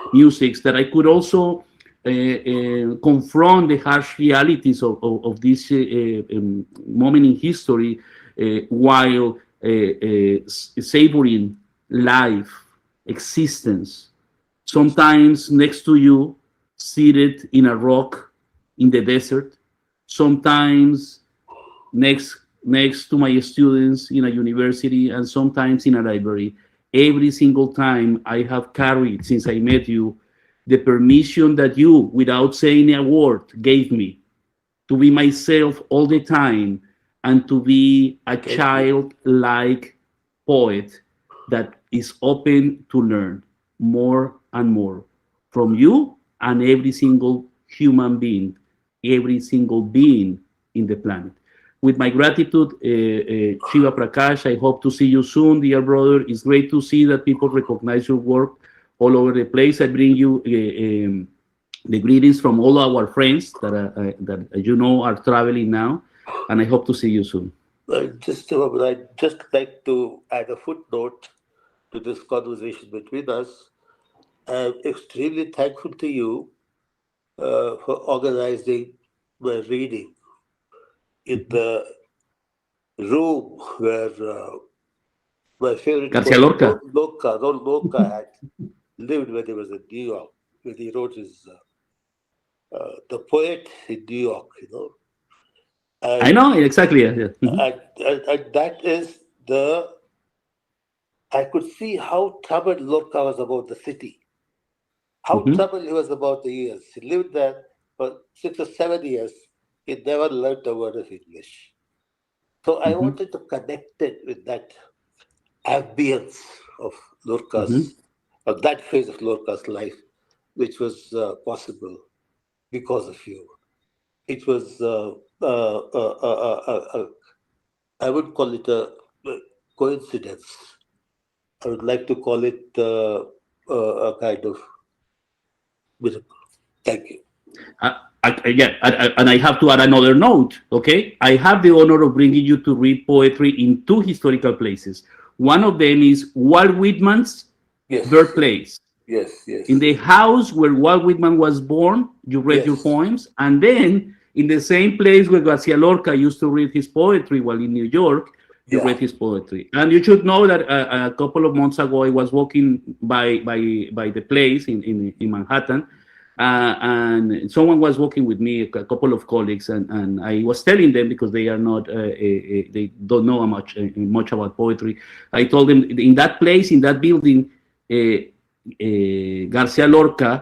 Speaker 3: That I could also confront the harsh realities of this moment in history while savoring life, existence. Sometimes next to you, seated in a rock in the desert. Sometimes next to my students in a university, and sometimes in a library. Every single time I have carried, since I met you, the permission that you, without saying a word, gave me to be myself all the time and to be a
Speaker 4: Thank you.
Speaker 3: childlike poet that is open to learn more and more from you and every single human being, every single being in the planet. With my gratitude, Shivaprakash, I hope to see you soon, dear brother. It's great to see that people recognize your work all over the place. I bring you the greetings from all our friends that are traveling now, and I hope to see you soon.
Speaker 4: I'd just like to add a footnote to this conversation between us. I'm extremely thankful to you for organizing my reading in the room where my favorite
Speaker 3: Garcia
Speaker 4: poet,
Speaker 3: Lorca.
Speaker 4: Ron Loca, had lived when he was in New York, when he wrote his The Poet in New York,
Speaker 3: I
Speaker 4: And,
Speaker 3: know exactly. Yeah, yeah. Mhm.
Speaker 4: and that is I could see how troubled Lorca was about the city, how
Speaker 3: Mhm.
Speaker 4: troubled he was about the years. He lived there for 6 or 7 years, he never learnt a word of English. So I
Speaker 3: Mhm.
Speaker 4: wanted to connect it with that ambience of Lorca's,
Speaker 3: Mhm.
Speaker 4: of that phase of Lorca's life, which was possible because of you. It was, I would call it a coincidence. I would like to call it a kind of miracle. Thank you.
Speaker 3: And I have to add another note. Okay, I have the honor of bringing you to read poetry in two historical places. One of them is Walt Whitman's
Speaker 4: Yes,
Speaker 3: birthplace.
Speaker 4: yes, yes,
Speaker 3: In the house where Walt Whitman was born, you read your
Speaker 4: yes.
Speaker 3: poems, and then in the same place where Garcia Lorca used to read his poetry while in New York, you
Speaker 4: Yeah,
Speaker 3: read his poetry. And you should know that a couple of months ago, I was walking by the place in Manhattan, and someone was walking with me, a couple of colleagues, and I was telling them, because they are not, they don't know much about poetry. I told them, in that place, in that building, Garcia Lorca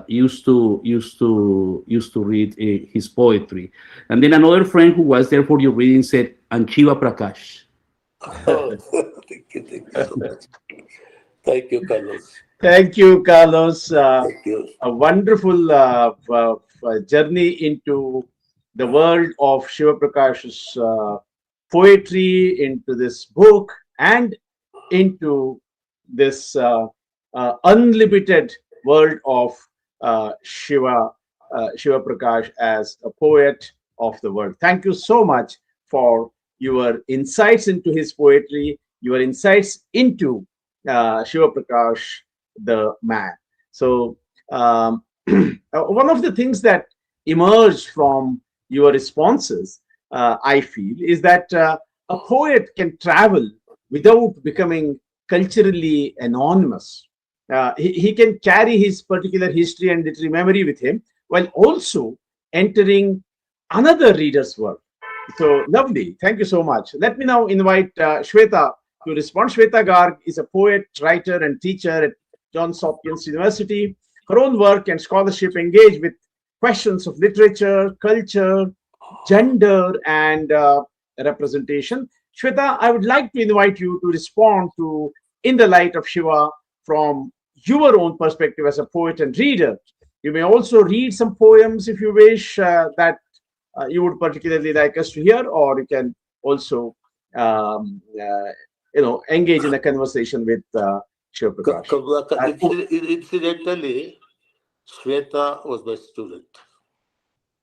Speaker 3: used to read his poetry, and then another friend who was there for your reading said, "And Shiva-Prakash."
Speaker 4: oh, thank you so much. Thank you, Carlos.
Speaker 1: Thank you, Carlos.
Speaker 4: Thank you.
Speaker 1: A wonderful journey into the world of Shiva Prakash's poetry, into this book, and into this unlimited world of Shiva Prakash as a poet of the world. Thank you so much for your insights into his poetry, your insights into Shiva Prakash, the man. So, one of the things that emerged from your responses, I feel, is that a poet can travel without becoming culturally anonymous. He can carry his particular history and literary memory with him while also entering another reader's world. So lovely. Thank you so much. Let me now invite Shweta to respond. Shweta Garg is a poet, writer, and teacher at Johns Hopkins University. Her own work and scholarship engage with questions of literature, culture, gender, and representation. Shweta, I would like to invite you to respond to In the Light of Shiva from your own perspective as a poet and reader. You may also read some poems if you wish that you would particularly like us to hear, or you can also, engage in a conversation with Shivaprakash.
Speaker 4: Kamalakar, incidentally, Shweta was my student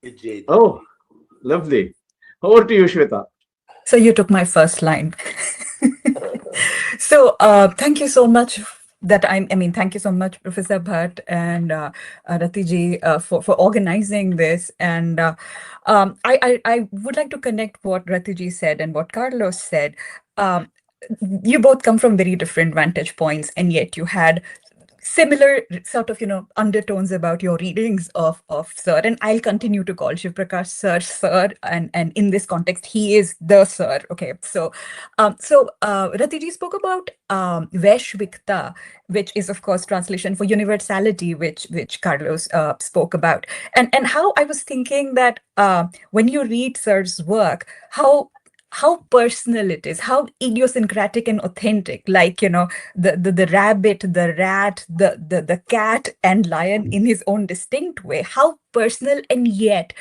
Speaker 4: in JW.
Speaker 1: Oh, lovely. Over to you, Shweta.
Speaker 5: So you took my first line. So thank you so much thank you so much, Professor Bhat and Rati ji, for organizing this. And I would like to connect what Rati ji said and what Carlos said. You both come from very different vantage points, and yet you had similar sort of undertones about your readings of Sir, and I'll continue to call Shivaprakash Sir, and in this context he is the Sir. Okay, so Ratiji spoke about Vaishvikta, which is of course translation for universality, which Carlos spoke about, and how I was thinking that when you read Sir's work, how personal it is, how idiosyncratic and authentic, like the rabbit, the rat, the cat and lion in his own distinct way, how personal. And yet,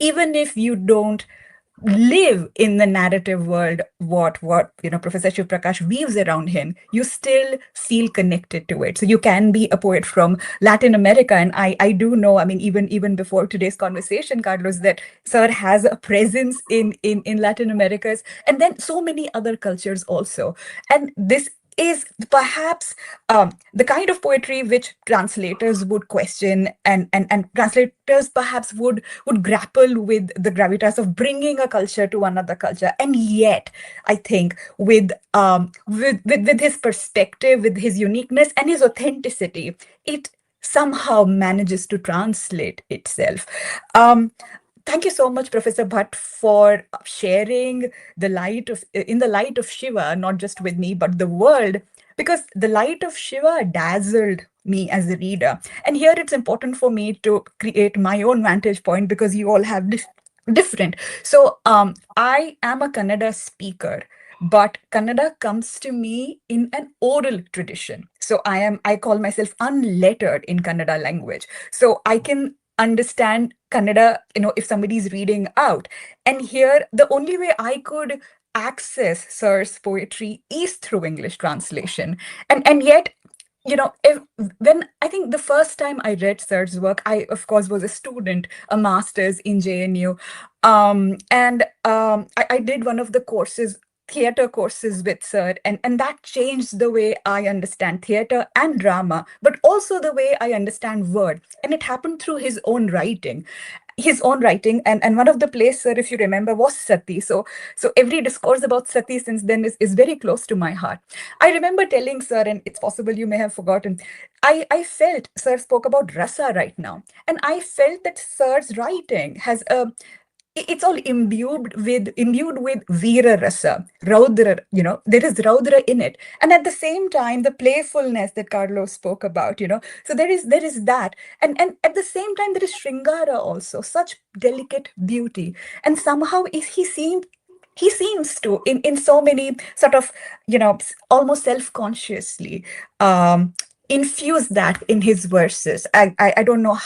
Speaker 5: even if you don't live in the narrative world, what Professor Shivaprakash weaves around him, you still feel connected to it. So you can be a poet from Latin America, and I do know, even before today's conversation, Carlos, that Sir has a presence in Latin America, and then so many other cultures also. And this is perhaps the kind of poetry which translators would question, and translators perhaps would grapple with the gravitas of bringing a culture to another culture. And yet, I think with his perspective, with his uniqueness and his authenticity, it somehow manages to translate itself. Thank you so much, Professor Bhatt, for sharing in the light of Shiva, not just with me, but the world, because the light of Shiva dazzled me as a reader. And here it's important for me to create my own vantage point because you all have different. So I am a Kannada speaker, but Kannada comes to me in an oral tradition. So I call myself unlettered in Kannada language. So I can understand Kannada, if somebody's reading out. And here, the only way I could access Sir's poetry is through English translation. And yet, when I think the first time I read Sir's work, I, of course, was a student, a master's in JNU. I did one of the courses, theater courses with Sir, and that changed the way I understand theater and drama, but also the way I understand word. And it happened through his own writing. And one of the plays, Sir, if you remember, was Sati. So every discourse about Sati since then is very close to my heart. I remember telling Sir, and it's possible you may have forgotten, I felt Sir spoke about rasa right now, and I felt that Sir's writing has it's all imbued with Veera Rasa, Raudra, there is Raudra in it. And at the same time, the playfulness that Carlos spoke about, so there is that. And at the same time, there is Shringara also, such delicate beauty. And somehow he seems to, in so many sort of, almost self-consciously, infuse that in his verses. I don't know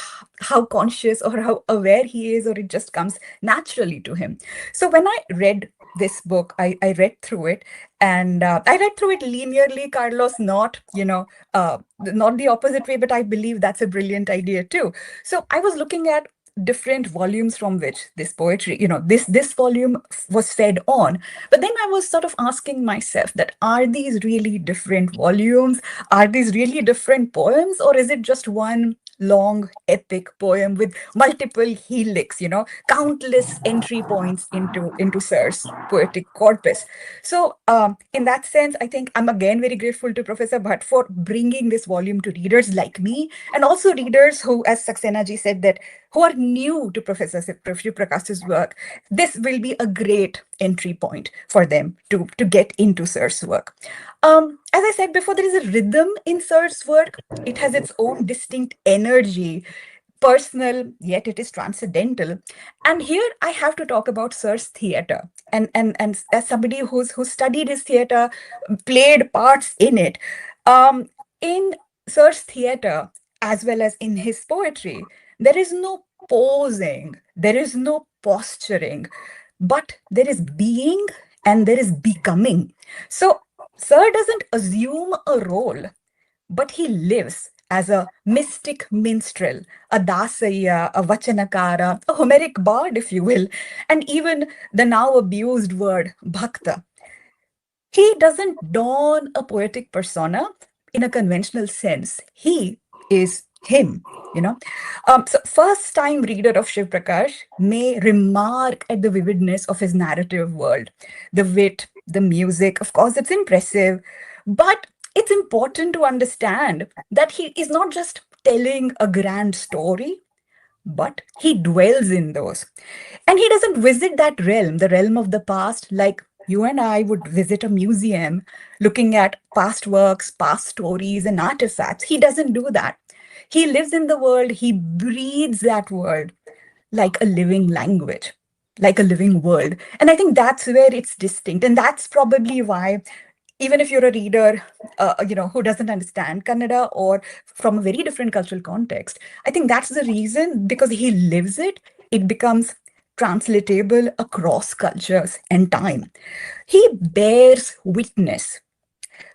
Speaker 5: how conscious or how aware he is, or it just comes naturally to him. So when I read this book, I read through it, and I read through it linearly, Carlos, not the opposite way, but I believe that's a brilliant idea too. So I was looking at different volumes from which this poetry, this volume was fed on. But then I was sort of asking myself that, are these really different volumes? Are these really different poems? Or is it just one long epic poem with multiple helix, countless entry points into Sir's poetic corpus? So in that sense, I think I'm again very grateful to Professor Bhat for bringing this volume to readers like me, and also readers who, as Saxena ji said, that who are new to Professor Shiva-Prakash's work. This will be a great entry point for them to get into Sir's work. As I said before, there is a rhythm in Sir's work. It has its own distinct energy, personal, yet it is transcendental. And here I have to talk about Sir's theater. And as somebody who studied his theater, played parts in it, in Sir's theater, as well as in his poetry, there is no posing, there is no posturing, but there is being and there is becoming. So Sir doesn't assume a role, but he lives as a mystic minstrel, a dasaya, a vachanakara, a Homeric bard, if you will, and even the now abused word bhakta. He doesn't don a poetic persona in a conventional sense. He is him, So first-time reader of Shivaprakash may remark at the vividness of his narrative world, the wit, the music. Of course, it's impressive, but it's important to understand that he is not just telling a grand story, but he dwells in those. And he doesn't visit that realm, the realm of the past, like you and I would visit a museum looking at past works, past stories, and artifacts. He doesn't do that. He lives in the world, he breathes that world like a living language, like a living world. And I think that's where it's distinct. And that's probably why, even if you're a reader, who doesn't understand Kannada or from a very different cultural context, I think that's the reason, because he lives it, it becomes translatable across cultures and time. He bears witness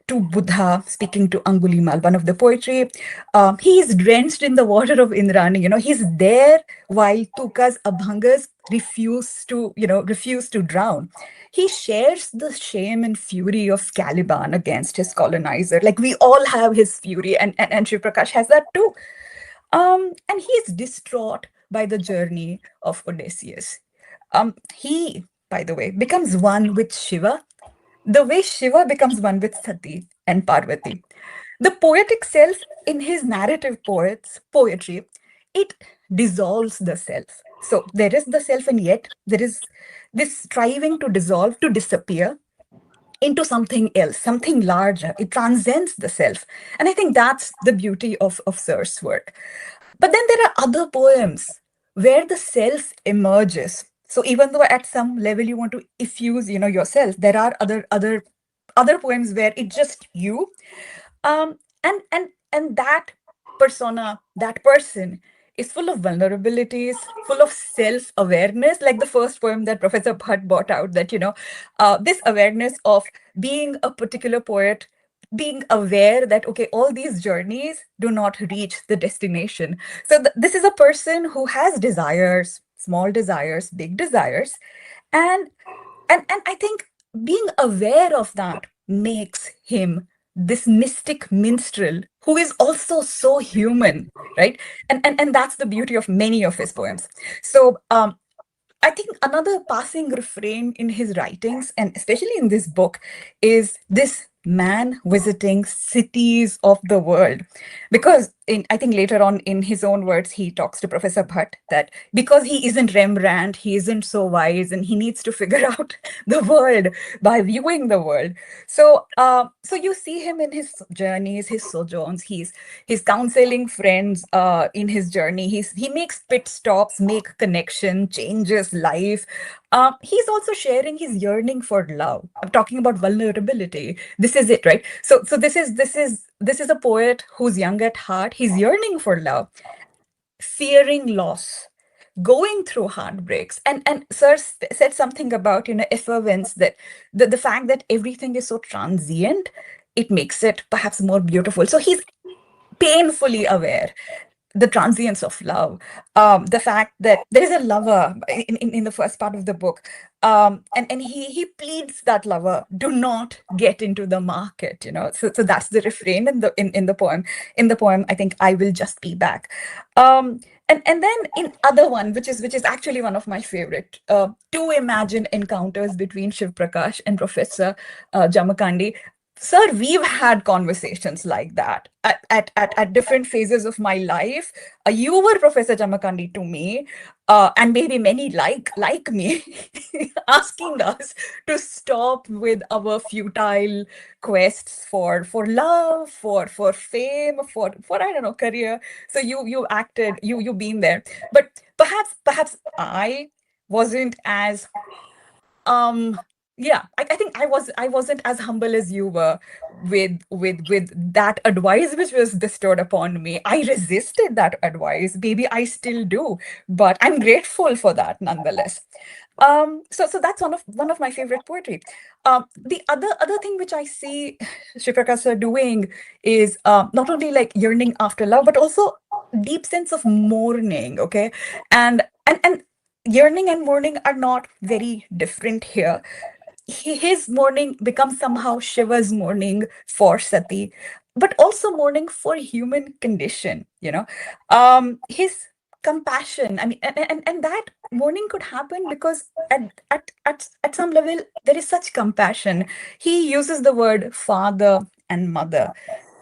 Speaker 5: to Buddha speaking to Angulimal, one of the poetry. He is drenched in the water of Indrani. He's there while Tuka's Abhangas refuse to drown. He shares the shame and fury of Caliban against his colonizer. Like we all have his fury, and Shivaprakash has that too. And he is distraught by the journey of Odysseus. He, by the way, becomes one with Shiva, the way Shiva becomes one with Sati and Parvati. The poetic self in his narrative poetry, it dissolves the self. So there is the self, and yet there is this striving to dissolve, to disappear. into something else, something larger. It transcends the self. And I think that's the beauty of Sir's work. But then there are other poems where the self emerges. So even though at some level you want to effuse, yourself, there are other poems where it's just you. And that persona, that person is full of vulnerabilities, full of self-awareness, like the first poem that Professor Bhat brought out, that, this awareness of being a particular poet, being aware that, okay, all these journeys do not reach the destination. So this is a person who has desires, small desires, big desires. And I think being aware of that makes him this mystic minstrel who is also so human, right? And that's the beauty of many of his poems. So I think another passing refrain in his writings, and especially in this book, is this man visiting cities of the world. Because I think later on in his own words, he talks to Professor Bhatt that because he isn't Rembrandt, he isn't so wise, and he needs to figure out the world by viewing the world. So, so you see him in his journeys, his sojourns. He's counseling friends in his journey. He makes pit stops, make connection, changes life. He's also sharing his yearning for love. I'm talking about vulnerability. This is it, right? So this is a poet who's young at heart. He's yearning for love, fearing loss, going through heartbreaks. And Sir said something about, effluence, that the fact that everything is so transient, it makes it perhaps more beautiful. So he's painfully aware the transience of love, the fact that there is a lover in the first part of the book, and he pleads that lover, do not get into the market, so that's the refrain in the poem. In the poem, I think, I will just be back. And then in other one, which is actually one of my favorite, two imagined encounters between Shivaprakash and Professor Jamakandi. Sir, we've had conversations like that at different phases of my life. You were Professor Jamakandi to me, and maybe many like me, asking us to stop with our futile quests for love, for fame, for I don't know, career. So you acted, you been there, but perhaps I wasn't as yeah, I think I wasn't as humble as you were with that advice which was bestowed upon me. I resisted that advice. Maybe I still do, but I'm grateful for that nonetheless. So that's one of my favorite poetry. The other thing which I see Shivaprakash doing is not only like yearning after love, but also deep sense of mourning. Okay, and yearning and mourning are not very different here. His mourning becomes somehow Shiva's mourning for Sati, but also mourning for human condition. His compassion. I mean, and that mourning could happen because at some level there is such compassion. He uses the word father and mother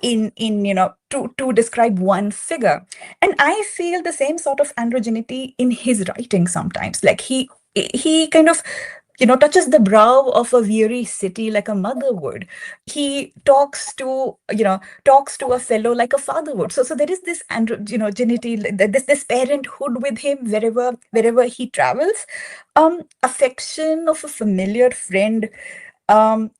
Speaker 5: in to describe one figure, and I feel the same sort of androgyny in his writing sometimes. Like he kind of touches the brow of a weary city like a mother would. He talks to a fellow like a father would. So there is this androgyny, this parenthood with him wherever he travels. Affection of a familiar friend, and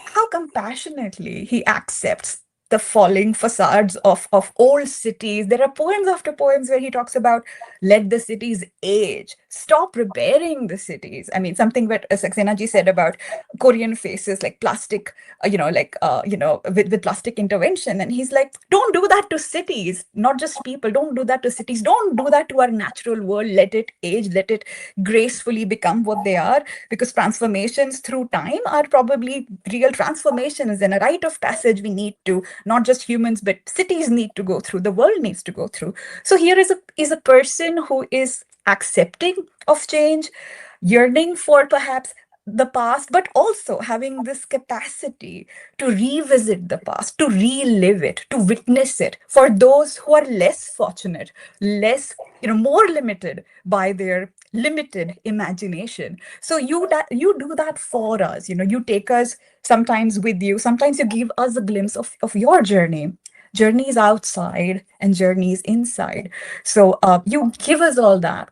Speaker 5: how compassionately he accepts the falling facades of old cities. There are poems after poems where he talks about let the cities age, stop repairing the cities. I mean, something that Saxena ji said about Korean faces like plastic, with plastic intervention. And he's like, don't do that to cities, not just people. Don't do that to cities. Don't do that to our natural world. Let it age, let it gracefully become what they are, because transformations through time are probably real transformations and a rite of passage we need to, not just humans, but cities need to go through, the world needs to go through. So here is a person who is accepting of change, yearning for perhaps the past, but also having this capacity to revisit the past, to relive it, to witness it for those who are less fortunate, less, more limited by their limited imagination. So you do that for us. You take us sometimes with you. Sometimes you give us a glimpse of your journey. Journeys outside and journeys inside. So you give us all that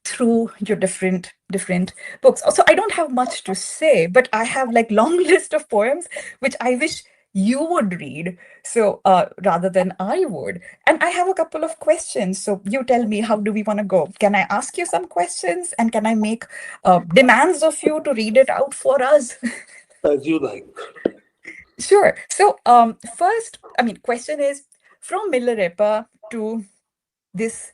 Speaker 5: through your different books. So I don't have much to say, but I have like long list of poems which I wish you would read, so rather than I would. And I have a couple of questions, so you tell me, how do we want to go? Can I ask you some questions, and can I make demands of you to read it out for us?
Speaker 4: As you like.
Speaker 5: Sure. So first, question is, from Milarepa to this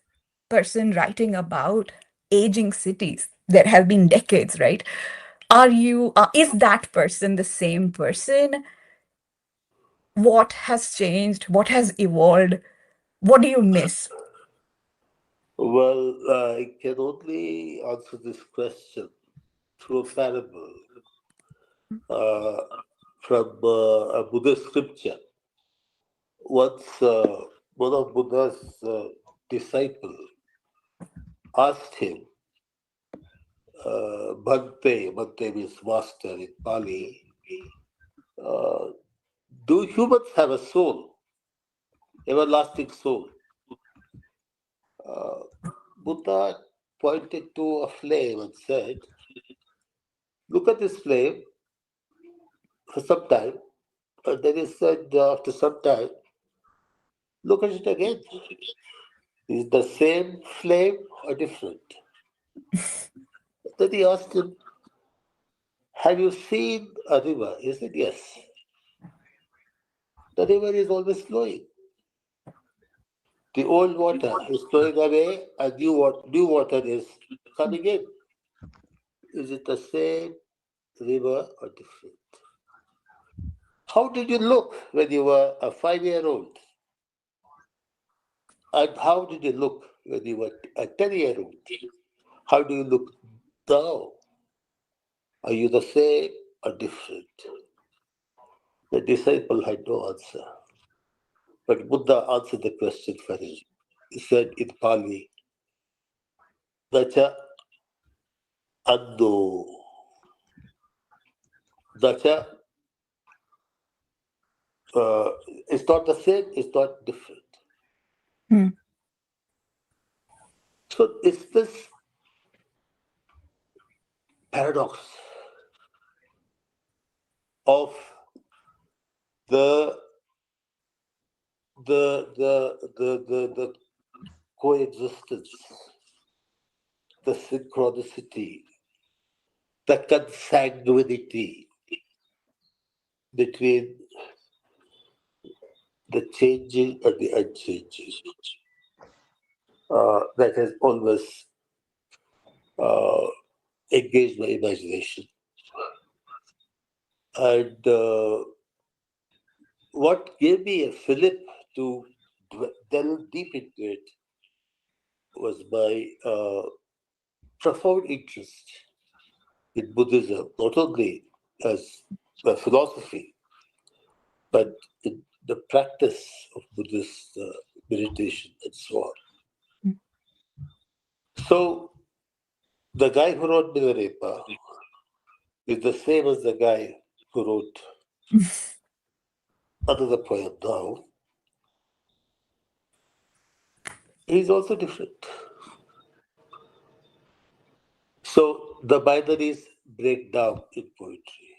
Speaker 5: person writing about aging cities, there have been decades, right? Is that person the same person? What has changed? What has evolved? What do you miss?
Speaker 4: Well, I can only answer this question through a parable uh, from a Buddhist scripture. Once one of Buddha's disciple asked him, Bhante means master in Pali, uh, do humans have a soul, everlasting soul? Buddha pointed to a flame and said, look at this flame for some time. And then he said, after some time, look at it again. Is the same flame or different? Then he asked him, have you seen a river? He said, yes. The river is always flowing. The old water is flowing away and new water is coming in. Is it the same river or different? How did you look when you were a 5-year-old? And how did you look when you were a 10-year-old? How do you look now? Are you the same or different? The disciple had no answer. But Buddha answered the question for him. He said in Pali, Dacha Ando. Dacha, it's not the same, it's not different.
Speaker 5: Hmm.
Speaker 4: So it's this paradox of the coexistence, the synchronicity, the consanguinity between the changing and the unchanging. That has always engaged my imagination. And what gave me a fillip to delve deep into it was my profound interest in Buddhism, not only as a philosophy, but in the practice of Buddhist meditation and so on. So the guy who wrote Milarepa is the same as the guy who wrote another poem now. He's also different. So the binaries break down in poetry.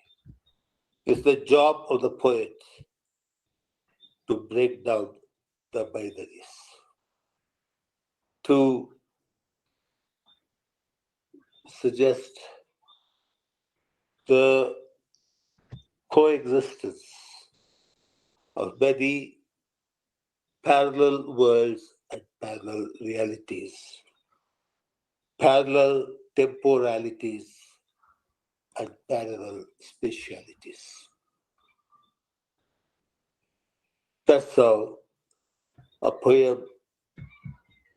Speaker 4: It's the job of the poet to break down the binaries, to suggest the coexistence of many parallel worlds and parallel realities, parallel temporalities and parallel spatialities. That's how a poem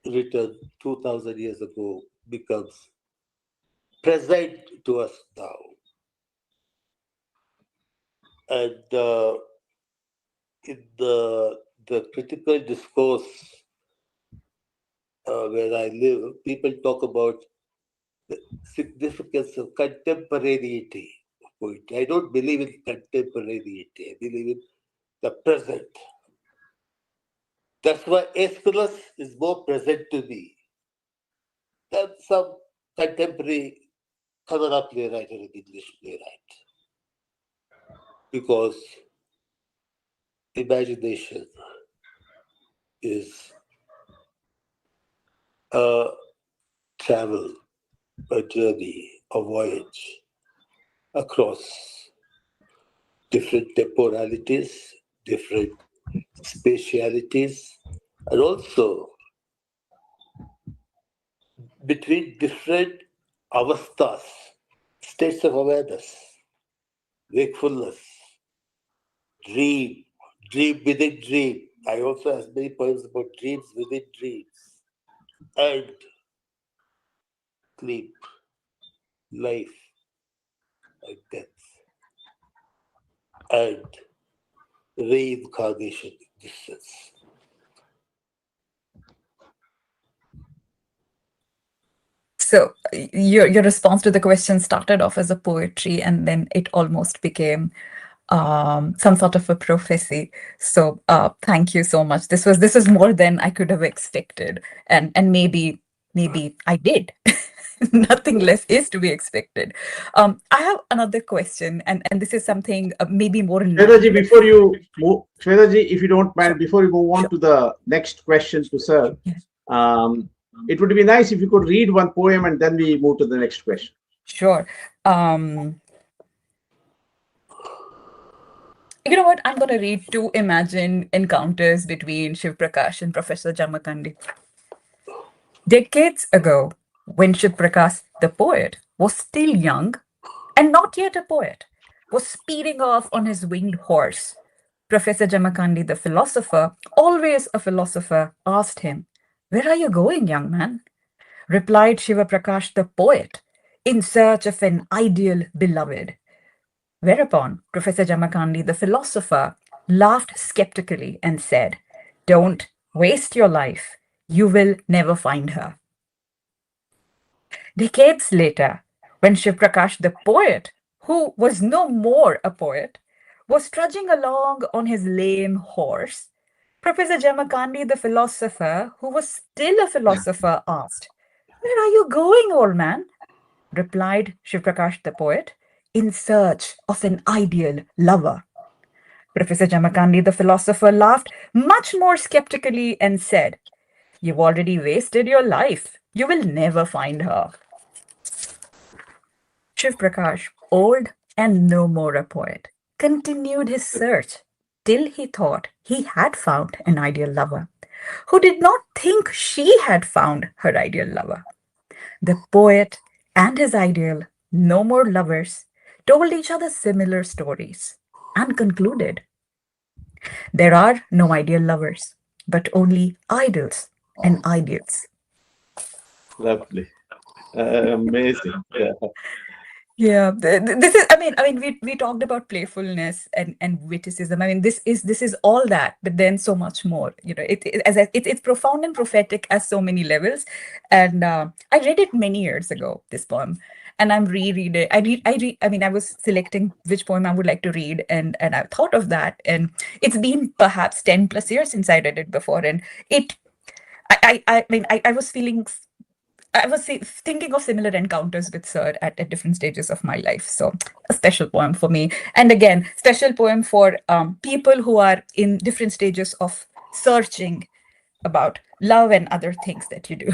Speaker 4: written 2000 years ago becomes present to us now. And in the critical discourse where I live, people talk about the significance of contemporaneity of poetry. I don't believe in contemporaneity. I believe in the present. That's why Aeschylus is more present to me than some contemporary Kannada playwright or an English playwright. Because imagination is a travel, a journey, a voyage across different temporalities, different spatialities, and also between different avasthas, states of awareness, wakefulness, dream, dream within dream. I also have many poems about dreams within dreams, and sleep, life, and death, and reincarnation in this sense.
Speaker 5: So your response to the question started off as a poetry, and then it almost became some sort of a prophecy. So thank you so much. This was more than I could have expected, and maybe I did. Nothing less is to be expected. I have another question, and this is something maybe more in line.
Speaker 1: Shweta, before you move, Shweta, if you don't mind,
Speaker 5: Sure.
Speaker 1: before you move on
Speaker 5: Sure.
Speaker 1: to the next question to sir,
Speaker 5: Yes.
Speaker 1: it would be nice if you could read one poem and then we move to the next question.
Speaker 5: Sure. You know what? I'm going to read two imagined encounters between Shivaprakash and Professor Jamakandi. Decades ago, when Shivaprakash, the poet, was still young and not yet a poet, was speeding off on his winged horse, Professor Jamakandi, the philosopher, always a philosopher, asked him, "Where are you going, young man?" Replied Shivaprakash, the poet, in search of an ideal beloved. Whereupon Professor Jamakandi, the philosopher, laughed skeptically and said, "Don't waste your life. You will never find her." Decades later, when Shivaprakash, the poet, who was no more a poet, was trudging along on his lame horse, Professor Jamakandi, the philosopher, who was still a philosopher, asked, "Where are you going, old man?" Replied Shivaprakash, the poet, in search of an ideal lover. Professor Jamakandi, the philosopher, laughed much more skeptically and said, "You've already wasted your life. You will never find her." Shivaprakash, old and no more a poet, continued his search till he thought he had found an ideal lover, who did not think she had found her ideal lover. The poet and his ideal, no more lovers, told each other similar stories and concluded, "There are no ideal lovers, but only idols and ideals."
Speaker 1: Lovely. Amazing. Yeah.
Speaker 5: Yeah, this is. We talked about playfulness and witticism. I mean, this is all that, but then so much more. You know, it's profound and prophetic as so many levels. And I read it many years ago, this poem, and I'm rereading. I mean, I was selecting which poem I would like to read, and I thought of that, and it's been perhaps 10+ years since I read it before, and it. I was feeling. I was thinking of similar encounters with Sir at different stages of my life. So a special poem for me. And again, special poem for people who are in different stages of searching about love and other things that you do.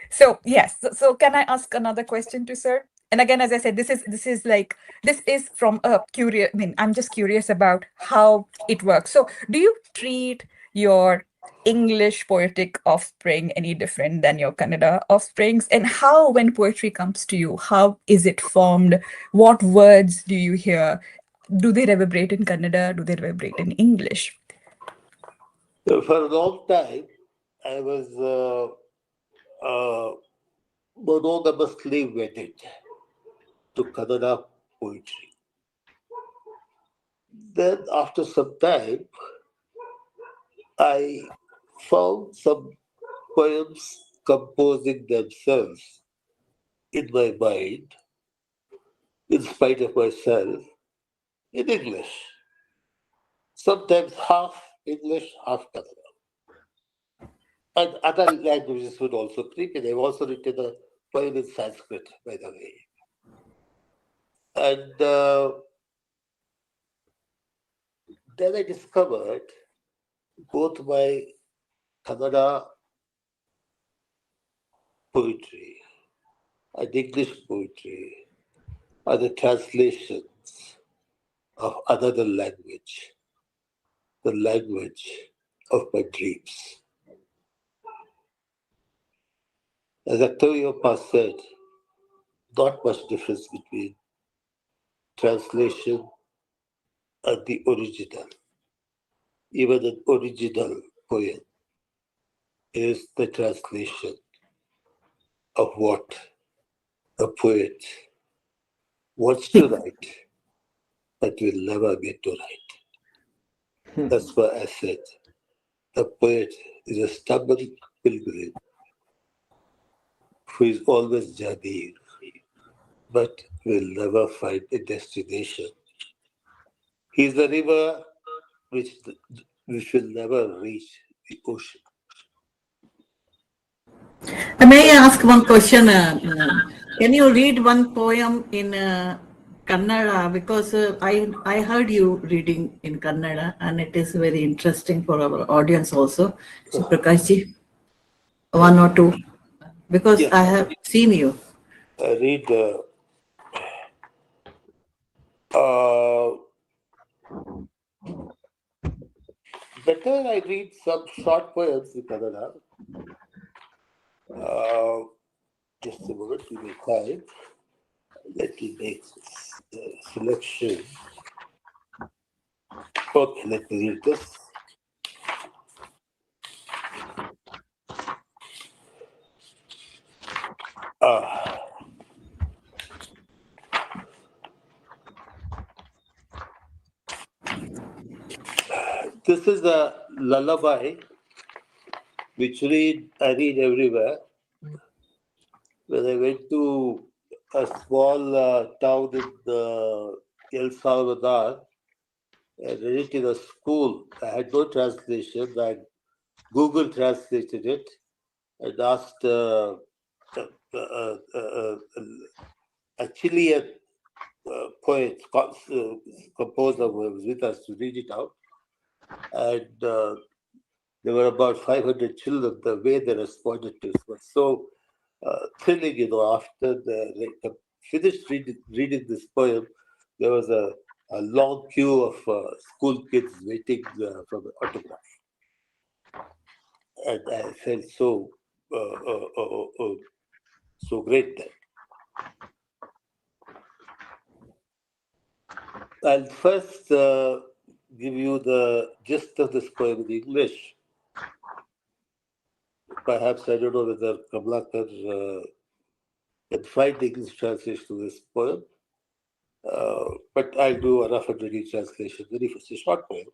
Speaker 5: So yes, so can I ask another question to Sir? And again, as I said, this is from a curious, I mean, I'm just curious about how it works. So do you treat your English poetic offspring any different than your Kannada offsprings? And how, when poetry comes to you, how is it formed? What words do you hear? Do they reverberate in Kannada? Do they reverberate in English?
Speaker 4: So for a long time, I was monogamously wedded to Kannada poetry. Then after some time, I found some poems composing themselves in my mind, in spite of myself, in English. Sometimes half English, half Kannada. And other languages would also creep in. I've also written a poem in Sanskrit, by the way. And then I discovered both my Kannada poetry and English poetry are the translations of another language, the language of my dreams. As Kritya-Poetry said, not much difference between translation and the original. Even an original poem is the translation of what a poet wants to write, but will never get to write. That's why I said the poet is a stubborn pilgrim who is always journeying, but will never find a destination. He's the river which will never reach the ocean.
Speaker 2: May I ask one question? Can you read one poem in Kannada? Because I heard you reading in Kannada, and it is very interesting for our audience also. Shivaprakash ji, one or two, because
Speaker 4: Yes,
Speaker 2: I have seen you.
Speaker 4: I read better I read some short poems in Kannada. Just a moment, give me time. Let me make selection. Okay, let me read this. This is a lullaby which I read everywhere. When I went to a small town in El Salvador, I read it in a school. I had no translation. I Google translated it and asked a Chilean poet, composer who was with us to read it out. And there were about 500 children. The way they responded to it was so thrilling, after they finished reading this poem, there was a long queue of school kids waiting for the autograph. And I felt so great then. I'll first give you the gist of this poem in English. Perhaps I don't know whether Kamalakar can find the English translation to this poem, but I'll do a rough and ready translation. Very first, a short poem.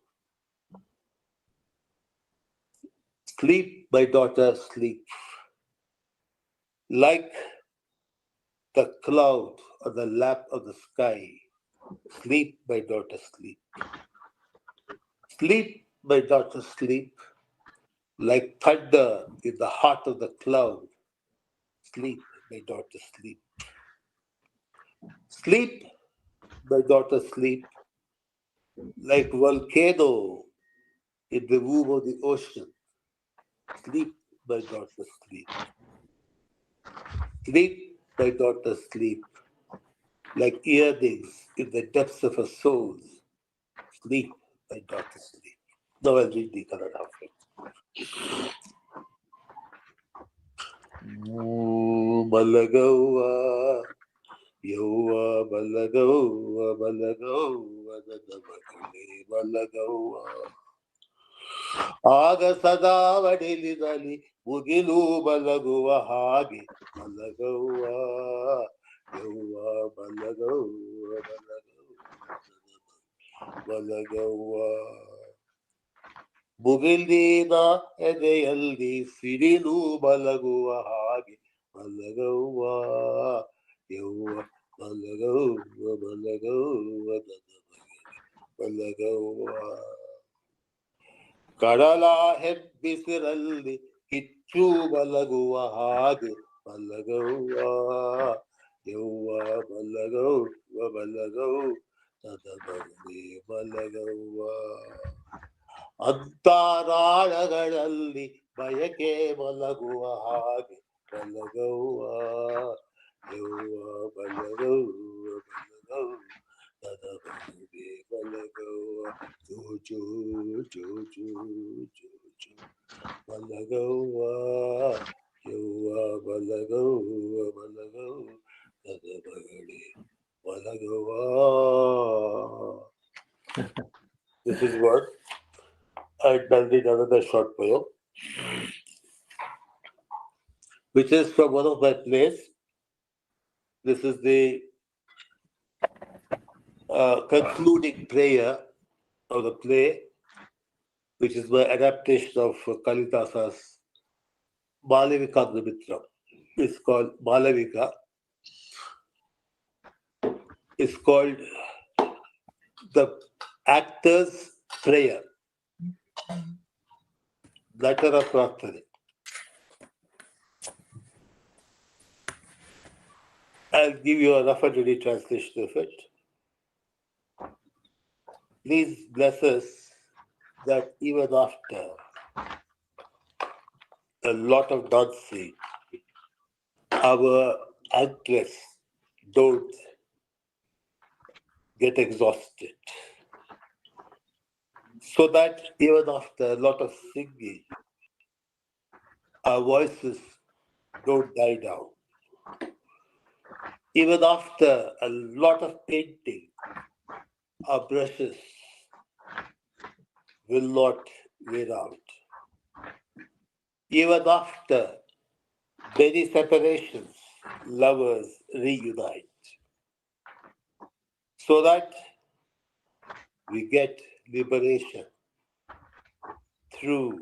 Speaker 4: Sleep, my daughter, sleep. Like the cloud on the lap of the sky. Sleep, my daughter, sleep. Sleep, my daughter, sleep. Like thunder in the heart of the cloud. Sleep, my daughter, sleep. Sleep, my daughter, sleep. Like volcano in the womb of the ocean. Sleep, my daughter, sleep. Sleep, my daughter, sleep. Like earrings in the depths of her soul. Sleep, my daughter, sleep. Now I'll read the Kannada of it. Malagawa, Yowa, Malagawa, Malagawa, Malagawa. Aga sada vadilidali, Mugilu Malagawa, Hagi, Malagawa, Yowa, Malagawa, Malagawa. ಮಲಗವ್ವ ಮುಗಿಲಿನ ಎದೆಯಲ್ಲಿ ಸಿಡಿಲು ಮಲಗುವ ಹಾಗೆ ಮಲಗವ್ವ ಯವ್ವ ಮಲಗವ್ವ ಮಲಗವ್ವ ಮಲಗವ್ವ ಕಡಲ ಹೆಬ್ಬಿಸಿರಲ್ಲಿ ಕಿಚ್ಚು ಮಲಗುವ ಹಾಗೆ ಮಲಗವ್ವ ಯವ್ವ ಮಲಗವ್ವ ಮಲಗವ್ವ ಮಲಗವ್ವ ಅಂತರಾಳಗಳಲ್ಲಿ ಬಯಕೆ ಮಲಗುವ ಹಾಗೆ ಮಲಗವ್ವ ಯವ್ವ ಮಲಗವ್ವ ಮಲಗವ್ವ ಚೂ ಚೂ ಚೂ ಚೂ ಚೂ ಚೂ ಮಲಗವ್ವ ಯವ್ವ ಮಲಗವ್ವ ಮಲಗವ್ವ ಮಲಗವ್ವ. This is what I done in another short poem, which is from one of my plays. This is the concluding prayer of the play, which is my adaptation of Kalidas's Malavika. It's called Malavika. It's called the actor's prayer, letter of Rati. I'll give you a rough and ready translation of it. Please bless us that even after a lot of dancing, our ankles don't get exhausted. So that even after a lot of singing, our voices don't die down. Even after a lot of painting, our brushes will not wear out. Even after many separations, lovers reunite. So that we get liberation through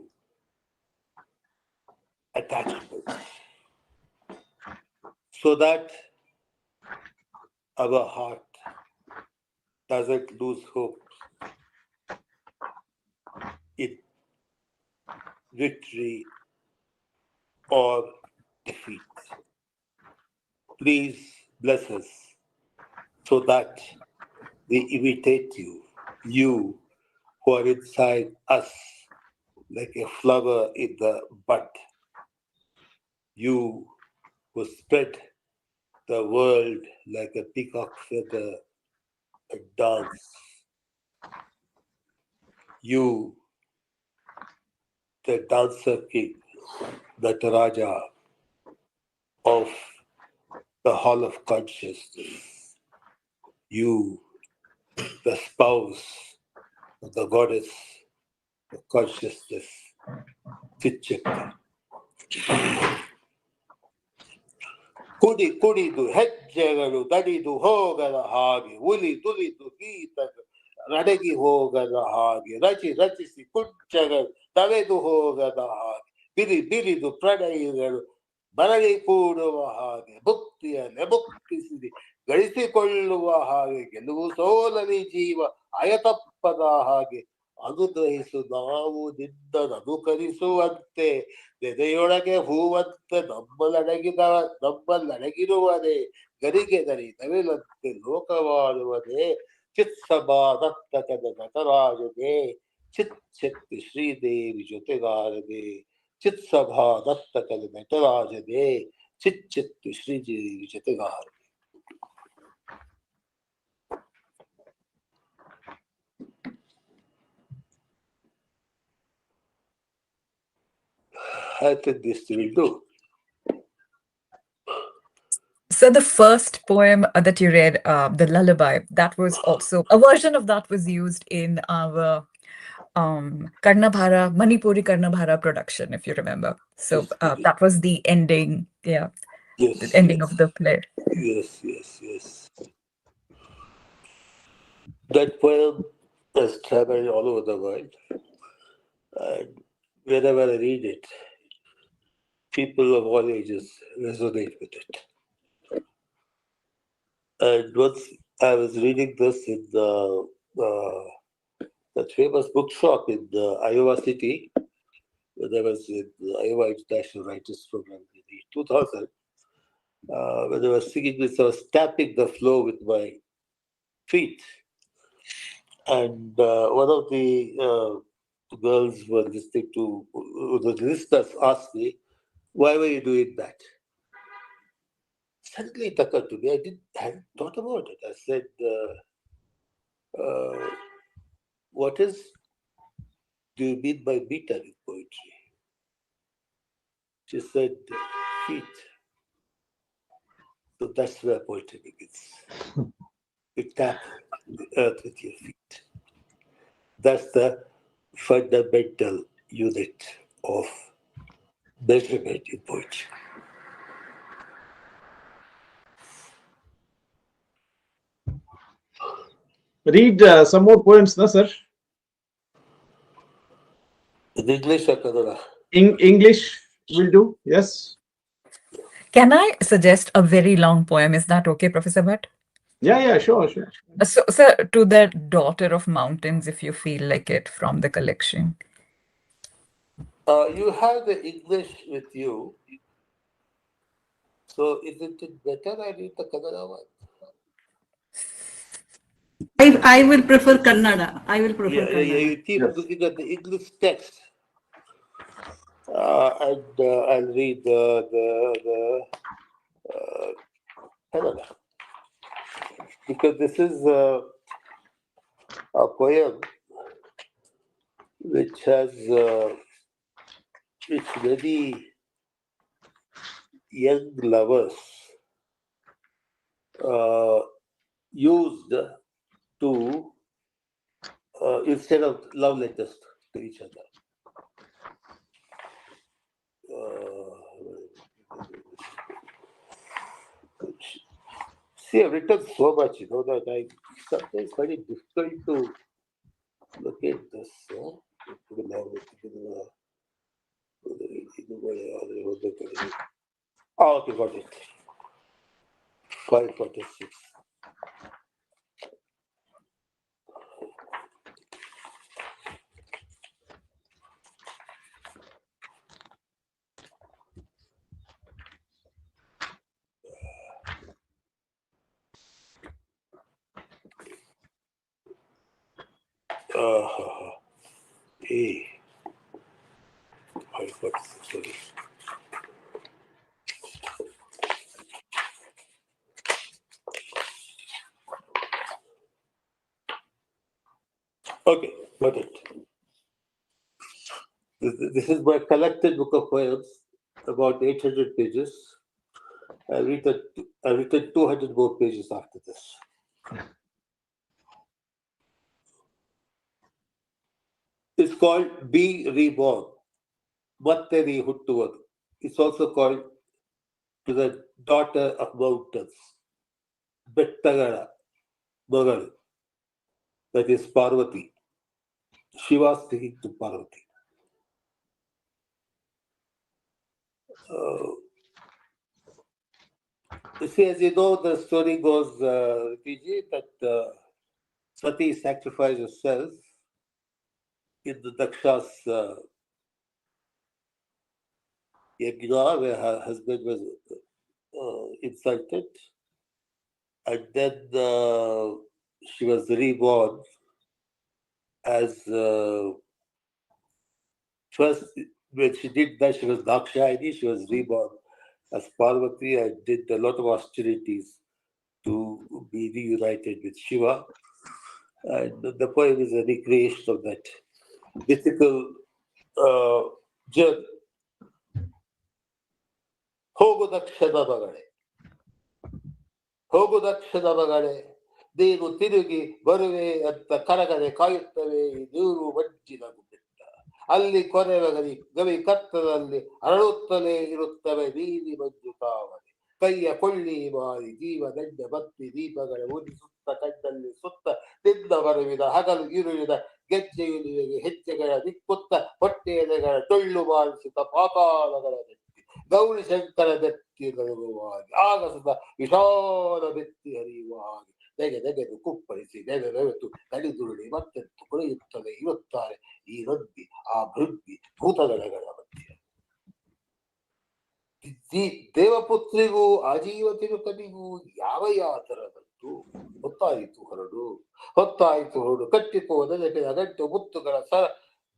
Speaker 4: attachment. So that our heart doesn't lose hope in victory or defeat. Please bless us so that we imitate you who are inside us like a flower in the bud. You who spread the world like a peacock feather and dance. You, the dancer king, the Raja of the Hall of Consciousness. You, the spouse of the goddess of consciousness, Chichakti. ಕುಡಿದು ಹೆಜ್ಜೆಗಳು ದಡಿದು ಹೋಗದ ಹಾಗೆ ತುಲಿದು ಗೀತ ನಡಗಿ ಹೋಗದ ಹಾಗೆ ರಚಿಸಿ ಕುಚ್ಚಗಳು ತವೆದು ಹೋಗದ ಹಾಗೆ ಬಿರಿದು ಪ್ರಣಯಗಳು ಮರಳಿ ಕೂಡುವ ಹಾಗೆ ಭುಕ್ತಿಯನ್ನೇ ಭುಕ್ತಿಸಿ ಗಳಿಸಿಕೊಳ್ಳುವ ಹಾಗೆ ಗೆಲುವು ಸೋಲಲಿ ಜೀವ ಅಯತಪ್ಪದ ಹಾಗೆ ಅನುಗ್ರಹಿಸು ನಾವು ನಿನ್ನನುಕರಿಸುವಂತೆ ನೆನೆಯೊಳಗೆ ಹೂವಂತೆ ನಮ್ಮಲ್ಲಡಗಿರುವನೇ ಗರಿಗೆ ದರಿ ನವಿಲಂತೆ ಲೋಕವಾಳುವನೇ ಚಿತ್ಸಭಾದತ್ತಕದ ನಟರಾಜನೇ ಚಿತ್ಶಕ್ತಿ Sridevi ಜೊತೆಗಾರನೇ ಚಿತ್ಸಭಾದತ್ತಕದ ನಟರಾಜನೇ ಚಿಚ್ಚಿತ್ತು Sridevi ಜೊತೆಗಾರನೇ. I think this will do.
Speaker 5: So the first poem that you read, the lullaby, that was also a version of that was used in our Karnabhara, Manipuri Karnabhara production, if you remember. So that was the ending,
Speaker 4: Yes,
Speaker 5: the ending of the play.
Speaker 4: Yes. That poem has traveled all over the world. And whenever I read it, people of all ages resonate with it. And once I was reading this in that famous bookshop in Iowa City, when I was in the Iowa International Writers Program in the 2000, when I was singing this, I was tapping the floor with my feet. And one of the girls were listening to, the listeners asked me, why were you doing that? Suddenly it occurred to me, I hadn't thought about it. I said, what do you mean by meter in poetry? She said, feet. So that's where poetry begins. You tap the earth with your feet. That's the fundamental unit of measurement in poetry.
Speaker 1: Read some more poems, no, sir?
Speaker 4: In English or Kannada?
Speaker 1: English will do, yes.
Speaker 5: Can I suggest a very long poem? Is that okay, Professor Bhat?
Speaker 1: Yeah, sure.
Speaker 5: So, to the Daughter of Mountains, if you feel like it, from the collection.
Speaker 4: You have the English with you. So isn't it better I read the Kannada one?
Speaker 2: I will prefer Kannada. I will prefer
Speaker 4: Yeah,
Speaker 2: Kannada.
Speaker 4: you keep looking at the English text. And I'll read the Kannada. Because this is a poem which has which many young lovers used to instead of love letters to each other. See, I've written so much, that I sometimes find it difficult to locate this. Okay, got it. 546. A. 546, sorry. Okay, got it. This is my collected book of poems, about 800 pages. I've written 200 more pages after this. It's called Be Reborn. Matteri Huttuvadu. It's also called To the Daughter of Mountains. Bettagala Magal. That is Parvati. Shiva speaking to Parvati. See, as you know, the story goes, PG, that Sati sacrificed herself in the Daksha's yajna, where her husband was insulted. And then she was reborn as first, when she did that, she was Dakshayani, she was reborn as Parvati and did a lot of austerities to be reunited with Shiva. And the poem is a recreation of that mythical journey. Hogu dakshana magale. Hogu dakshana magale. Deenu tirugi baruve anta karagane kayuttave nೂರು ಮಂಜಿನ ಗುಡ್ಡ. ಅಲ್ಲಿ ಕೊನೆವಗಲಿ ಗವಿ ಕತ್ತದಲ್ಲಿ ಅರಳುತ್ತಲೇ ಇರುತ್ತವೆ ನೀಲಿ ಮಂಜು ಕಾವಲಿ. ಕೈಯ ಕೊಳ್ಳಿ ಮಾರಿ ಜೀವ ದಂಡ ಭಕ್ತಿ ದೀಪಗಳ ಉರಿಸುತ್ತ ಕಣ್ಣಲ್ಲಿ ಸುತ್ತ ತಿಂದ ಬರುವಿದ ಹಗಲು ಇರುವಿದ ಗೆಜ್ಜೆಯುಲಿಗೆ ಹೆಜ್ಜೆಗಳ ದಿಕ್ಕುತ್ತ ಹೊಟ್ಟೆ ಎಲೆಗಳ ಟೊಳ್ಳು ಮಾಡಿಸುತ್ತ ಪಾತಾಳಗಳ ನೆತ್ತಿ ಗೌರಿ ಶಂಕರ ದೆತ್ತಿ ನಡುಗುವಾಗಿ ಆಗಸದ ವಿಶಾಲ ಬೆತ್ತಿ ಹರಿಯುವ ಹಾಗೆ ನೆಗೆದು ಕುಪ್ಪಳಿಸಿ ನೆವೆತು ಕಡಿದುರುಳಿ ಮತ್ತೆತ್ತು ಕುಣಿಯುತ್ತದೆ ಇರುತ್ತಾರೆ ಈ ರದ್ದಿ ಆ ಭೃದ್ದಿ ಭೂತಗಣಗಳ ಮಧ್ಯೆ. ದೇವಪುತ್ರಿಗೂ ಆಜೀವ ತಿರುಕನಿಗೂ ಯಾವ ಯಾತರದಂತೂ ಹೊತ್ತಾಯಿತು ಹೊರಡು ಕಟ್ಟಿಕೋ ನೆನಪಿನ ಗಂಟು ಮುತ್ತುಗಳ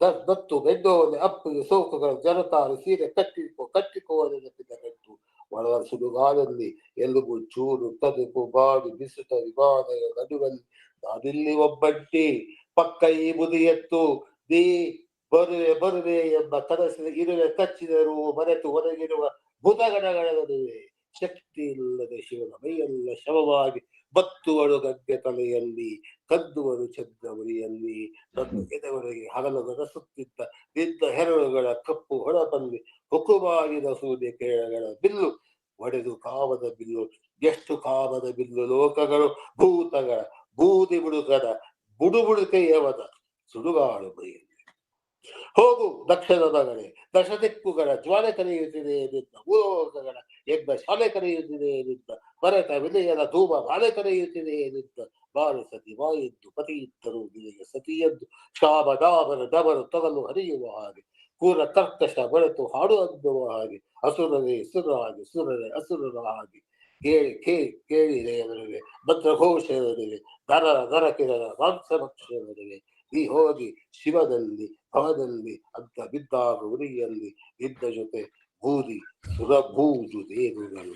Speaker 4: ದತ್ತು ಬೆಡ್ಡೋಲೆ ಅಪ್ಪಿಗೆ ಸೋಕುಗಳ ಜನತಾರು ಸೀರೆ ಕಟ್ಟಿಕೋ ನೆನಪಿನ ಗಂಟು ಒಳ ಸುಡುಗಾಲಲ್ಲಿ ಎಲುಬು ಚೂರು ತದುಕು ಬಾಡಿ ಬಿಸುಟ ವಿಮಾನದ ನಡುವಲ್ಲಿ ನಾನಿಲ್ಲಿ ಒಬ್ಬಂಟಿ ಪಕ್ಕ ಈ ಮುದಿಯತ್ತು ನೀ ಬರುವೆ ಎಂಬ ಕನಸಿನ ಇರುವೆ ಕಚ್ಚಿದರು ಮರೆತು ಹೊರಗಿರುವ ಭೂತಗಣಗಳ ನಡುವೆ ಶಕ್ತಿ ಇಲ್ಲದೆ ಶಿವನ ಮೈಯೆಲ್ಲ ಶವವಾಗಿ ಬತ್ತುವಳು ಗಂಗೆ ತಲೆಯಲ್ಲಿ ಕದ್ದುವರು ಚಂದ್ರಮುರಿಯಲ್ಲಿ ನನ್ನ ಎದೆವರೆಗೆ ಹಗಲು ಗನಸುತ್ತಿದ್ದ ನಿಂತ ಹೆರಳುಗಳ ಕಪ್ಪು ಹೊಳಪಲ್ಲಿ ಹುಕುಮಾಗಿದ ಸೂರ್ಯ ಕಿರಣಗಳ ಬಿಲ್ಲು ಒಡೆದು ಕಾಮದ ಬಿಲ್ಲು ಎಷ್ಟು ಕಾಮದ ಬಿಲ್ಲು ಲೋಕಗಳು ಭೂತಗಳ ಬೂದಿ ಬುಡುಕದ ಬುಡುಬುಡುಕೆಯವದ ಸುಡುಗಾಡು ಮೈಯಲ್ಲಿ ಹೋಗು ದಕ್ಷಿಣ ಮಗನೇ ದಶ ದಿಕ್ಕುಗಳ ಜ್ವಾಲೆ ಕರೆಯುತ್ತಿದೆ ನಿಂತ ಭೂಲೋಕಗಳ ಯಜ್ಞ ಶಾಲೆ ಕರೆಯುತ್ತಿದೆ ನಿಂತ ಮರೆತ ವಿನಯದ ಧೂಮ ಬಾಳೆ ಕರೆಯುತ್ತಿದೆ ನಿಂತ ಬಾಳು ಸತಿ ಬಾಯಿದ್ದು ಪತಿ ಇದ್ದರು ನಿನಗೆ ಸತಿಯದ್ದು ಶಾಮ ಡಾಮರ ಡಮರು ತೊಗಲು ಹರಿಯುವ ಹಾಗೆ ಕೂರ ಕರ್ಕಶ ಬೆಳೆತು ಹಾಡು ಅನ್ನುವ ಹಾಗೆ ಅಸುರರೇ ಸುರರಾಗಿ ಸುರರೇ ಅಸುರರ ಹಾಗೆ ಕೇಳಿದೆ ನಡುವೆ ಮಂತ್ರಘೋಷ ನಡುವೆ ನರ ಕಿರಣ ಮಾಂಸಭಕ್ಷ ನಡುವೆ ನೀ ಹೋಗಿ ಶಿವದಲ್ಲಿ ಭವದಲ್ಲಿ ಅಂತ ಬಿದ್ದಾಗ ಉರಿಯಲ್ಲಿ ಇದ್ದ ಜೊತೆ ಬೂದಿ ಸುರಭೂಜು ದೇವುಗಳು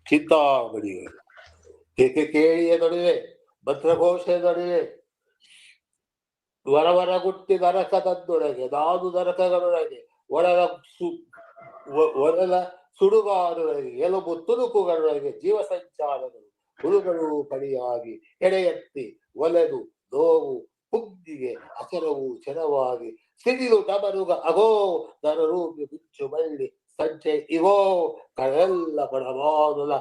Speaker 4: ಚಿಂತಾಮಣಿಗಳು ಕೇಳಿಯ ನಡುವೆ ಮಂತ್ರಘೋಷ ನಡುವೆ ವರವರ ಗುಟ್ಟಿ ನರಕದೊಳಗೆ ನಾನು ನರಕಗಳೊಳಗೆ ಒಳಲ ಸುಡುಗಾರೊಳಗೆ ಎಲುಬು ತುಣುಕುಗಳೊಳಗೆ ಜೀವ ಸಂಚಾರಗಳು ಹುಳುಗಳು ಪಡಿಯಾಗಿ ಎಡೆಯತ್ತಿ ಒಲೆದು ನೋವು ಪುಗ್ಗಿಗೆ ಅಚರವು ಚೆರವಾಗಿ ಸಿಡಿಲು ಡಮರುಗ ಅಗೋ ನರರೂಪಿ ಬಿಚ್ಚು ಬಳ್ಳಿ ಸಂಚೆ ಇವೋ ಕಳೆಲ್ಲ ಬಡಮಾನುಲ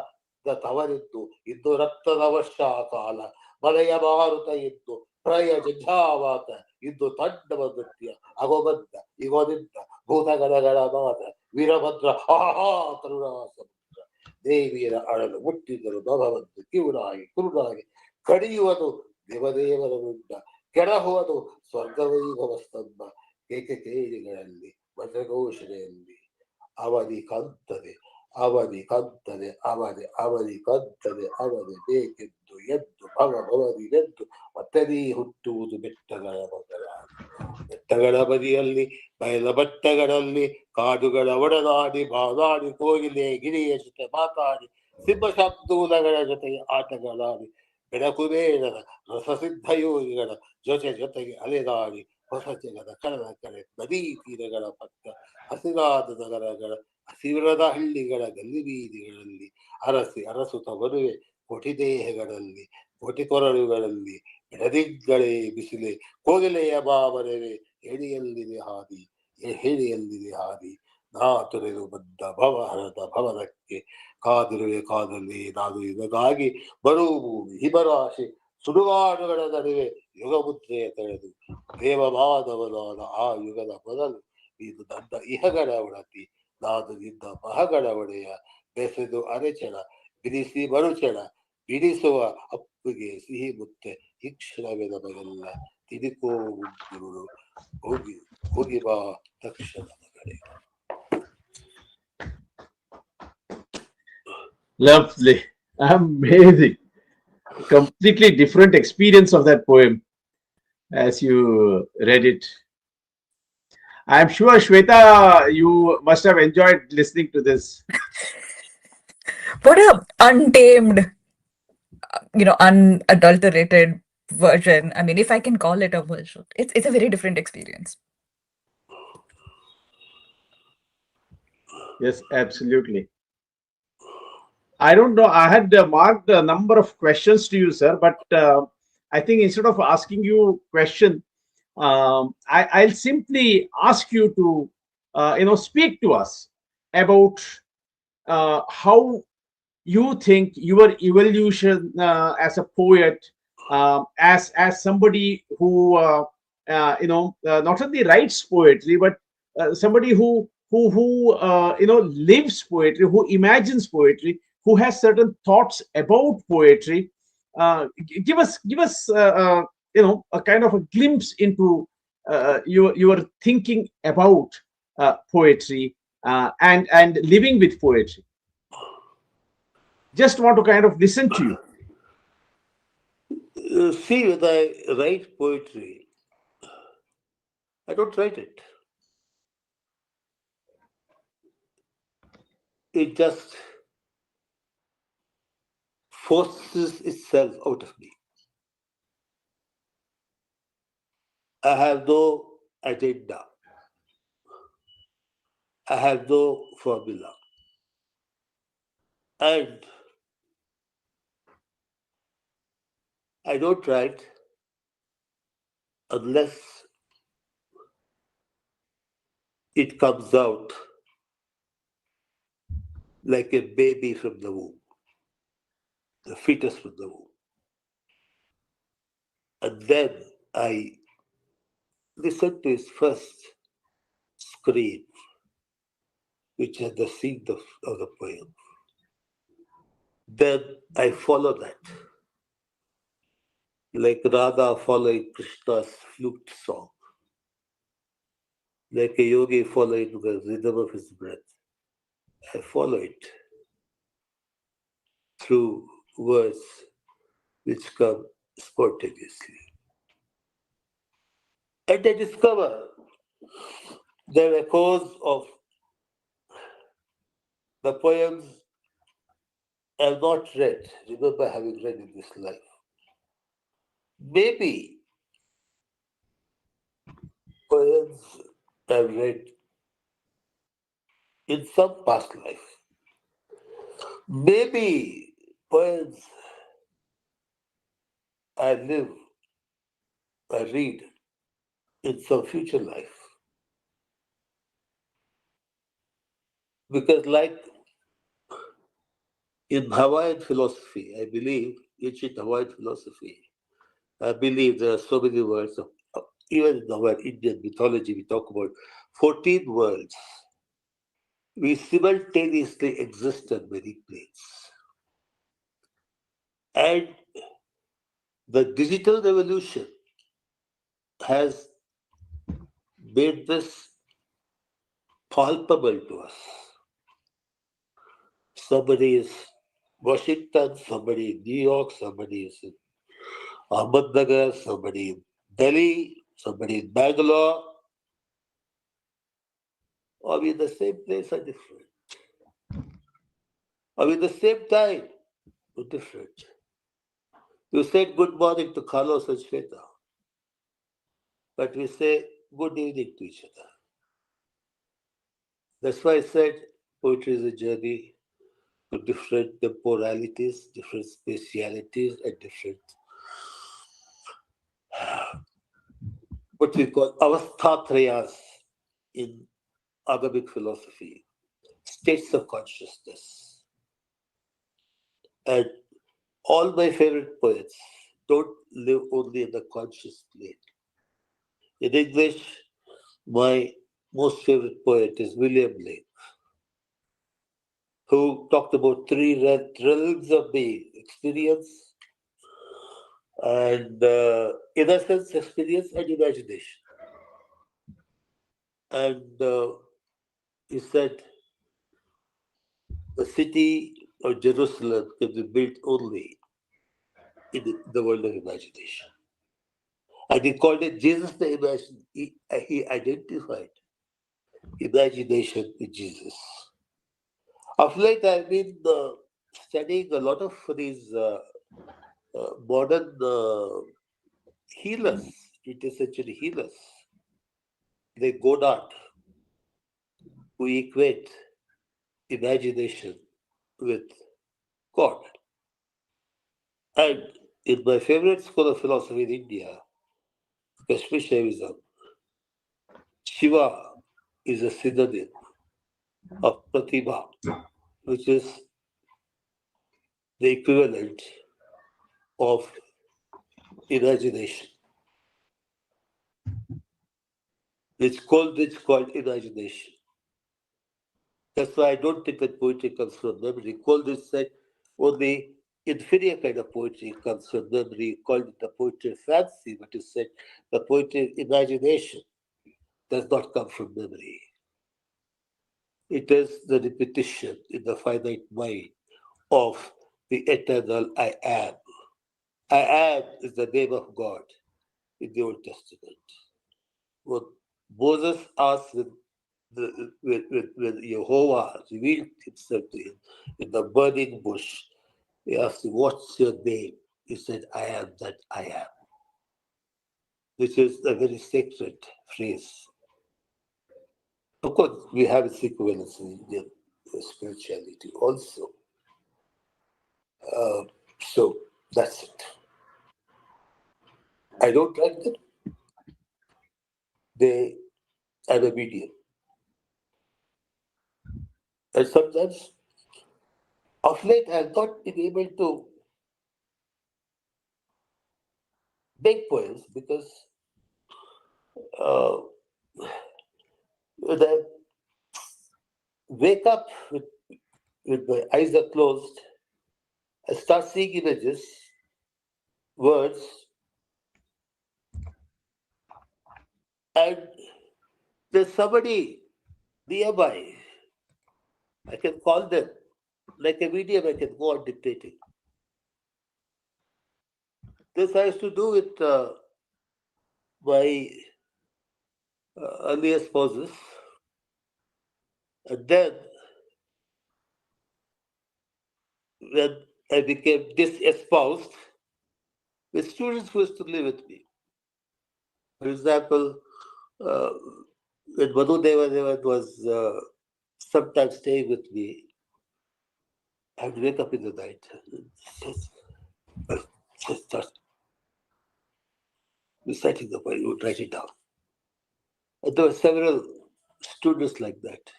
Speaker 4: ತವರಿದ್ದು ಇದ್ದು ರಕ್ತದ ವರ್ಷ ಕಾಲ ಮಳೆಯ ಮಾರುತ ಇದ್ದು ಪ್ರಯ ಜಂಜಾವಾತ ಇದ್ದು ತಂಡವ ನೃತ್ಯ ಅಗೋಬದ್ದ ಇಗೋದಿದ್ದ ಭೂತಗಣಗಳ ಮಾತ ವೀರಭದ್ರ ಆಹಾ ಕರುಣಾ ಸಮುದ್ರ ದೇವಿಯರ ಅಳಲು ಮುಟ್ಟಿದ್ದರು ನಭವಂತು ಕಿವುಡಾಗಿ ಕುರುಡಾಗಿ ಕಡಿಯುವುದು ದೇವದೇವರ ವೃಂದ ಕೆಡಹುವುದು ಸ್ವರ್ಗವೈಭವ ಸ್ತಂಭ ಕೇಳಿಗಳಲ್ಲಿ ಮಂತ್ರಘೋಷಣೆಯಲ್ಲಿ ಅವಧಿ ಕಂತದೆ ಬೇಕೆದ್ದು ಎದ್ದು ಭವದಿಗೆದ್ದು ಮತ್ತದೀ ಹುಟ್ಟುವುದು ಬೆಟ್ಟಗಳ ಬದಿಯಲ್ಲಿ ಬಯಲ ಬಟ್ಟಗಳಲ್ಲಿ ಕಾಡುಗಳ ಒಡನಾಡಿ ಬಾದಾಡಿ ಕೋಗಿಲೆ ಗಿರಿಯ ಜೊತೆ ಮಾತಾಡಿ ಸಿಂಹಶಬ್ದೂಲಗಳ ಜೊತೆ ಆಟಗಳಾಡಿ ಬೆಳಕು ಬೇಡದ ರಸಸಿದ್ಧ ಯೋಗಿಗಳ ಜೊತೆಗೆ ಅಲೆದಾಡಿ ಹೊಸ ಜಗದ ಕಡೆ ನದೀ ತೀರಗಳ ಪಕ್ಕ ಹಸಿರಾದ ನಗರಗಳ ಹಸಿರದ ಹಳ್ಳಿಗಳ ಗಲ್ಲಿ ಬೀದಿಗಳಲ್ಲಿ ಅರಸುತ್ತ ಬರುವೆ ಕೊಟಿದೇಹಗಳಲ್ಲಿ ಕೊರಳುಗಳಲ್ಲಿ ಎಡದಿಗ್ಗಳೇ ಬಿಸಿಲೆ ಕೋಗಿಲೆಯ ಬಾಬರವೇ ಹೇಳಿಯಲ್ಲಿದೆ ಹಾದಿ ನಾ ತೊರೆದು ಬಂದ ಭವಹರದ ಭವನಕ್ಕೆ ಕಾದಿರುವೆ ನಾನು ಇದಕ್ಕಾಗಿ ಬರುವ ಭೂಮಿ ಹಿಮರಾಶಿ ಸುಡುಗಾಡುಗಳ ನಡುವೆ ಯುಗಮುದ್ರೆಯ ತಳೆದು ದೇವಮಾನವನಾದ ಆ ಯುಗದ ಮೊದಲು ಇದು ನನ್ನ ಇಹಗಳ ಒಡತಿ ನಾನು ನಿನ್ನ ಮಹಗಳ ಒಡೆಯ ಬೆಸೆದು ಅರೆಚಣ ಬಿಡಿಸಿ ಮರುಚಣ ಬಿಡಿಸುವ ಅಪ್ಪಿಗೆ ಸಿಹಿ ಮುತ್ತೆ ಇಕ್ಷಣವೇ ನಮಗೆಲ್ಲ ತಿರುಕೋ ಗುರುಳು ಹೋಗಿ ಬಾ ತಕ್ಷಣ ಮಗಳೇ.
Speaker 1: Lovely, amazing, completely different experience of that poem as you read it. I am sure, Shweta, you must have enjoyed listening to this.
Speaker 5: What a untamed, unadulterated version. I mean, if I can call it a version, it's a very different experience.
Speaker 1: Yes, absolutely. I don't know. I had marked a number of questions to you, sir, but I think instead of asking you a question, I'll simply ask you to, speak to us about how you think your evolution as a poet as somebody who not only writes poetry, but somebody who lives poetry, who imagines poetry, who has certain thoughts about poetry. Give us a kind of a glimpse into your thinking about poetry and living with poetry. Just want to kind of listen to you.
Speaker 4: See, when I write poetry, I don't write it. It just forces itself out of me. I have no agenda. I have no formula. And I don't write unless it comes out like a baby from the womb, the fetus from the womb. And then I listen to his first scream, which is the seed of the poem. Then I follow that, like Radha following Krishna's flute song, like a yogi following the rhythm of his breath. I follow it through words which come spontaneously. And I discover there are echoes of the poems I have not read, remember having read in this life. Maybe poems I've read in some past life. Maybe poems I live, I read in some future life. Because like in Hawaiian philosophy, I believe, ancient Hawaiian philosophy, I believe there are so many words. Even in our Indian mythology, we talk about 14 worlds. We simultaneously exist on many planes. And the digital revolution has made this palpable to us. Somebody is Washington, somebody in New York, somebody is in Ahmednagar, somebody in Delhi, somebody in Bangalore. Are we in the same place or different? Are we in the same time or different? You said good morning to Carlos and Shweta, but we say good evening to each other. That's why I said poetry is a journey to different temporalities, different spatialities, and different what we call avasthatrayas in Agamic philosophy, states of consciousness. And all my favorite poets don't live only in the conscious plane. In English, my most favorite poet is William Blake, who talked about three realms of being: experience, and innocence, experience, and imagination. And he said, the city of Jerusalem can be built only in the world of imagination. And he called it Jesus the Imagine. He identified imagination with Jesus. Of late, I've been studying a lot of these modern healers, 20th century healers. They Godard, who equate imagination with God. And in my favorite school of philosophy in India, Kashmir Shaivism, Shiva is a synonym of Pratibha, which is the equivalent of imagination. It's called imagination. That's why I don't think that poetry comes from memory. Coleridge said only inferior kind of poetry comes from memory. He called it the poetry of fancy, but he said the poetry of imagination does not come from memory. It is the repetition in the finite mind of the eternal I am. I am is the name of God in the Old Testament. What Moses asked when Jehovah revealed himself to him in the burning bush, he asked him, "What's your name?" He said, "I am that I am," which is a very sacred phrase. Of course, we have its equivalence in Indian spirituality also. So that's it. I don't like them. They are a medium. And sometimes, of late, I have not been able to make poems because when I wake up with my eyes are closed, I start seeing images, words, and there's somebody nearby. I can call them. Like a medium, I can go on dictating. This I used to do with my earlier spouses. And then, when I became disespoused, the students who used to live with me. For example, when Madhu Devadevan was sometimes staying with me, I would wake up in the night and just start reciting the poem, would write it down. And there were several students like that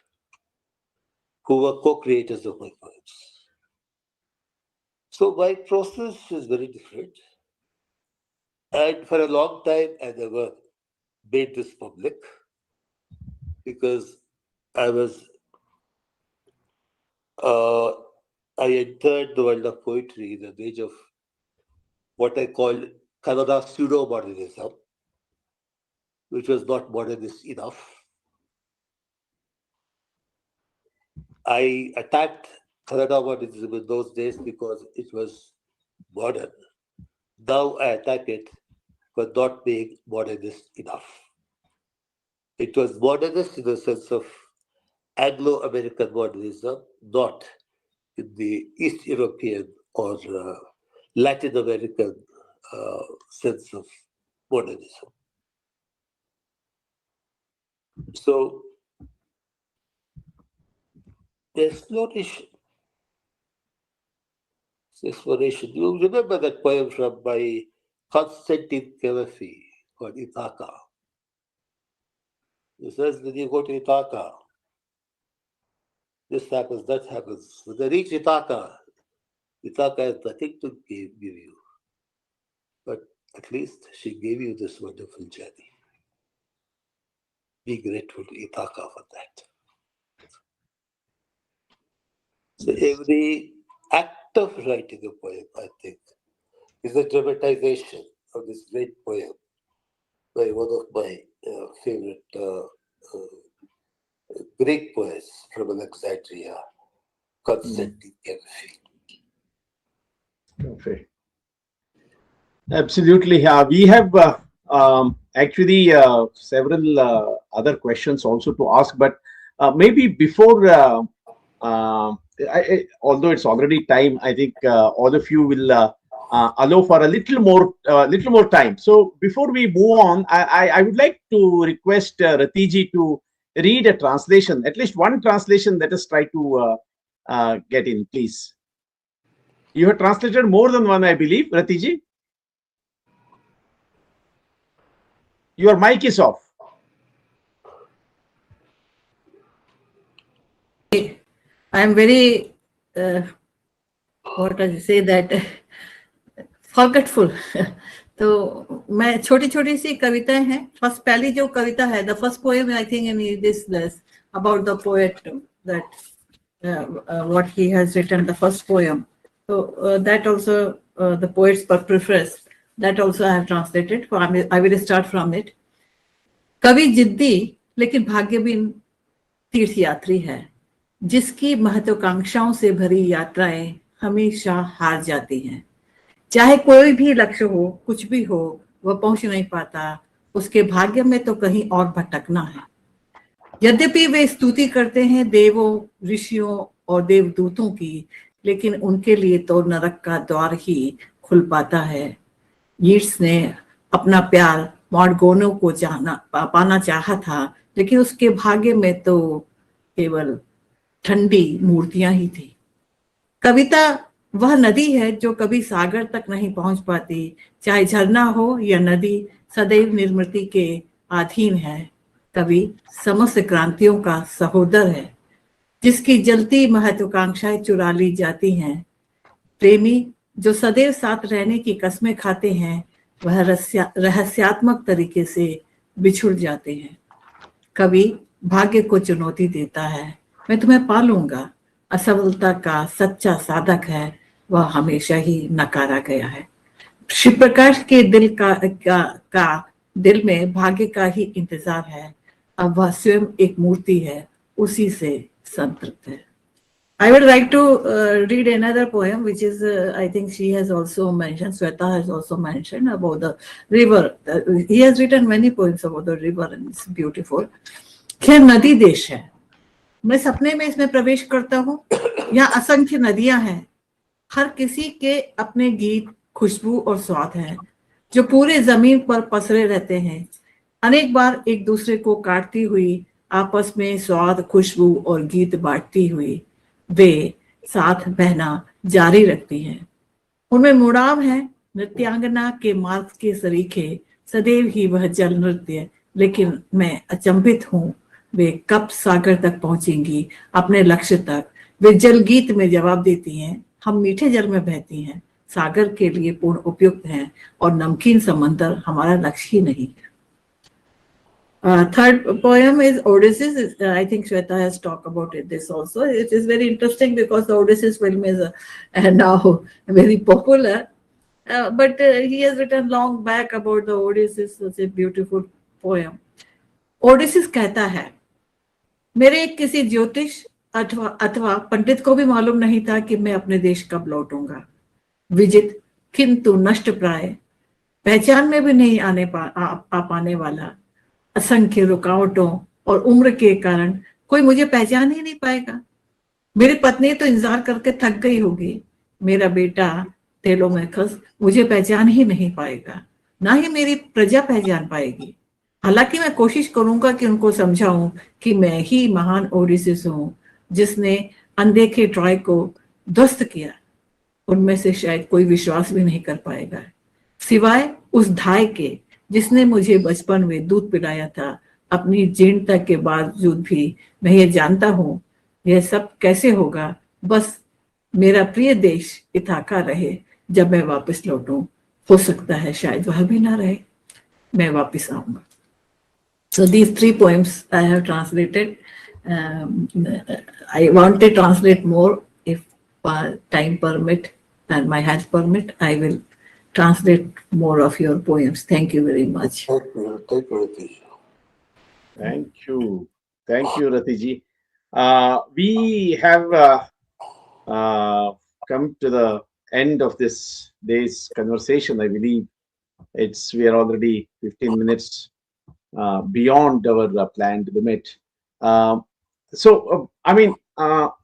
Speaker 4: who were co-creators of my poems. So my process is very different. And for a long time, I never made this public because I entered the world of poetry in the age of what I call Kannada pseudo-modernism, which was not modernist enough. I attacked Kannada modernism in those days because it was modern. Now I attack it for not being modernist enough. It was modernist in the sense of Anglo-American modernism, not in the East European or Latin American sense of modernism. So, the exploration. You remember that poem from by Constantine Kerefi called Ithaca. It says, when you go to Ithaca, this happens, that happens. When they reach Ithaca, Ithaca has nothing to give you. But at least she gave you this wonderful journey. Be grateful to Ithaca for that. So every act of writing a poem, I think, is a dramatization of this great poem by one of my favorite Greek poets from Alexandria, Constantine Kerefi.
Speaker 1: Okay. Absolutely. We have actually several other questions also to ask, but maybe before, although it's already time, I think all of you will allow for a little more time. So before we move on, I would like to request Ratiji to read a translation, at least one translation. Let us try to get in, please. You have translated more than one, I believe, Ratiji. Your mic is off.
Speaker 2: I am very, what does it say, that forgetful. तो मैं छोटी छोटी सी कविताएं हैं. First पहली जो कविता है, the first poem I think in this less about the poet that what he has written, the first poem. So that also the poet's preface, that also I have translated. I will start from it. कवि जिद्दी लेकिन भाग्यहीन तीर्थ यात्री है, जिसकी महत्वाकांक्षाओं से भरी यात्राएं हमेशा हार जाती हैं. चाहे कोई भी लक्ष्य हो, कुछ भी हो, वह पहुंच नहीं पाता. उसके भाग्य में तो कहीं और भटकना है. यद्यपि वे स्तुति करते हैं देवों, ऋषियों और देवदूतों की, लेकिन उनके लिए तो नरक का द्वार ही खुल पाता है. यीट्स ने अपना प्यार मॉडगोनो को पाना चाहा था, लेकिन उसके भाग्य में तो केवल ठंडी मूर्तियां ही थी. कविता वह नदी है जो कभी सागर तक नहीं पहुंच पाती. चाहे झरना हो या नदी, सदैव निर्मृति के अधीन है. कवि समस्त क्रांतियों का सहोदर है, जिसकी जलती महत्वाकांक्षाएं चुरा ली जाती हैं. प्रेमी जो सदैव साथ रहने की कस्में खाते हैं, वह रहस्यात्मक तरीके से बिछुड़ जाते हैं. कवि भाग्य को चुनौती देता है, मैं तुम्हें पालूंगा. असफलता का सच्चा साधक है, वह हमेशा ही नकारा गया है. शिवप्रकाश के दिल में भाग्य का ही इंतजार है. अब वह स्वयं एक मूर्ति है, उसी से संतृप्त है. I would like to read another poem, which is, I think she has also mentioned, Shweta has also mentioned about the river. He has written many poems about the river and it's beautiful. खैर नदी देश है, मैं सपने में इसमें प्रवेश करता हूँ. यहाँ असंख्य नदियां हैं, हर किसी के अपने गीत, खुशबू और स्वाद हैं, जो पूरे जमीन पर पसरे रहते हैं. अनेक बार एक दूसरे को काटती हुई, आपस में स्वाद, खुशबू और गीत बांटती हुई वे साथ बहना जारी रखती हैं. उनमें मुड़ाव है नृत्यांगना के मार्ग के सरीखे, सदैव ही वह जल नृत्य. लेकिन मैं अचंभित हूँ, वे कब सागर तक पहुंचेंगी, अपने लक्ष्य तक. वे जल गीत में जवाब देती हैं, हम मीठे जल में बहती हैं, सागर के लिए पूर्ण उपयुक्त हैं, और नमकीन समंदर हमारा लक्ष्य ही नहीं. Third poem is Odysseus. I think Shweta has talked about this also. It is very interesting because the Odysseus film is now very popular. But he has written long back about the Odysseus. It's a beautiful poem. Odysseus कहता है, मेरे किसी ज्योतिष अथवा पंडित को भी मालूम नहीं था कि मैं अपने देश कब लौटूंगा. विजित किंतु नष्ट प्राय, पहचान में भी नहीं आ पाने वाला. असंख्य रुकावटों और उम्र के कारण कोई मुझे पहचान ही नहीं पाएगा. मेरी पत्नी तो इंतजार करके थक गई होगी. मेरा बेटा तेलोमेखस मुझे पहचान ही नहीं पाएगा, ना ही मेरी प्रजा पहचान पाएगी. हालांकि मैं कोशिश करूंगा कि उनको समझाऊं कि मैं ही महान ओडिसिस हूँ, जिसने अनदेखे ट्रॉय को ध्वस्त किया. उनमें से शायद कोई विश्वास भी नहीं कर पाएगा, सिवाय उस धाय के जिसने मुझे बचपन में दूध पिलाया था. अपनी जीर्णता के बावजूद भी मैं ये जानता हूँ, यह सब कैसे होगा. बस मेरा प्रिय देश इथाका रहे जब मैं वापस लौटूं. हो सकता है शायद वह भी ना रहे, मैं वापस आऊंगा. So these three poems I have translated. I want to translate more if time permit and my health permit. I will translate more of your poems. Thank you very much.
Speaker 4: Thank you, Rati.
Speaker 1: Thank you. Thank you, Rati ji. We have come to the end of this day's conversation. I believe we are already 15 minutes beyond our planned limit. I mean,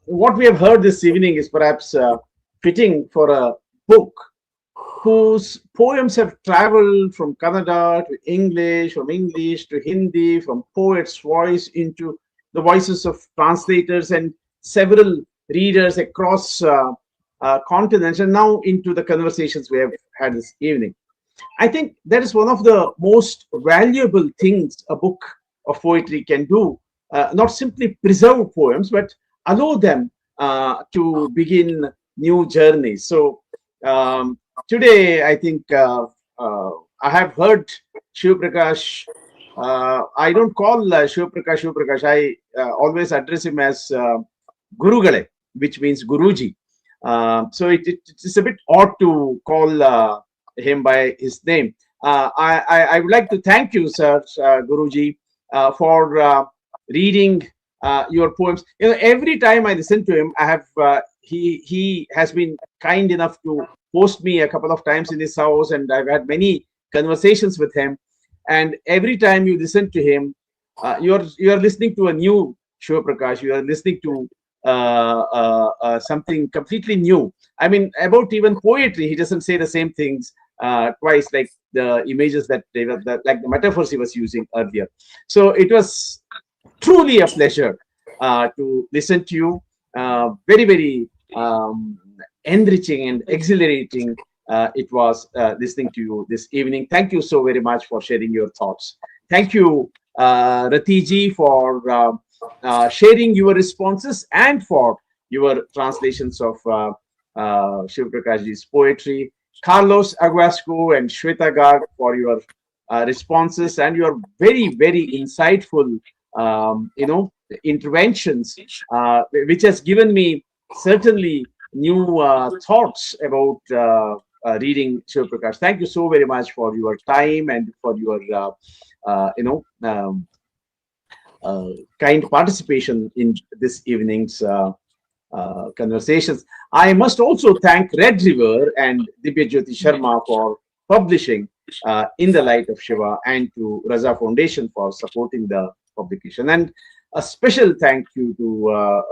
Speaker 1: what we have heard this evening is perhaps fitting for a book whose poems have traveled from Kannada to English, from English to Hindi, from poet's voice into the voices of translators and several readers across continents, and now into the conversations we have had this evening. I think that is one of the most valuable things a book of poetry can do, not simply preserve poems, but allow them to begin new journeys. So today, I think I have heard Shivaprakash. I don't call Shivaprakash. I always address him as Gurugale, which means Guruji. So it's a bit odd to call him by his name. I would like to thank you, sir, Guruji, for reading your poems. You know, every time I listen to him, I have he has been kind enough to host me a couple of times in his house, and I've had many conversations with him. And every time you listen to him, you are listening to a new Shivaprakash. You are listening to something completely new. I mean, about even poetry, he doesn't say the same things twice, like the images that they were, like the metaphors he was using earlier. So it was truly a pleasure to listen to you. Very, very enriching and exhilarating it was listening to you this evening. Thank you so very much for sharing your thoughts. Thank you, Rati ji, for sharing your responses and for your translations of Shivaprakash ji's poetry. Carlos Aguasaco and Shweta Garg for your responses and your very, very insightful, interventions, which has given me certainly new thoughts about reading Shivaprakash. Thank you so very much for your time and for your, kind participation in this evening's conversations. I must also thank Red River and Divya Jyoti Sharma for publishing In the Light of Shiva, and to Raza Foundation for supporting the publication. And a special thank you to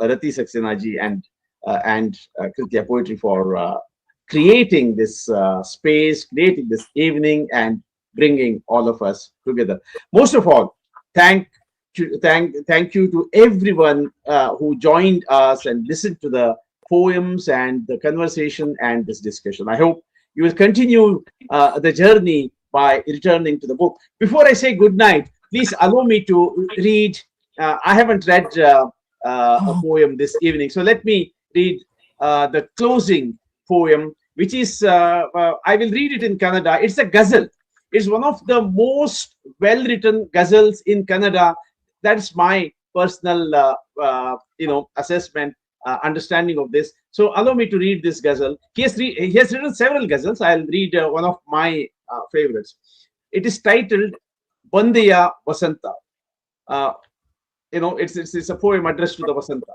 Speaker 1: Rati Saxena ji and Kritya-Poetry for creating this space, creating this evening, and bringing all of us together. Most of all, thank you to everyone who joined us and listened to the poems and the conversation and this discussion. I hope you will continue the journey by returning to the book. Before I say good night, please allow me to read. I haven't read a poem this evening, so let me read the closing poem, which is, I will read it in Kannada. It's a ghazal. It's one of the most well-written ghazals in Kannada. That's my personal, assessment, understanding of this. So allow me to read this ghazal. He has written several ghazals. I'll read one of my favorites. It is titled Bandeya Vasanta. It's a poem addressed to the Vasanta.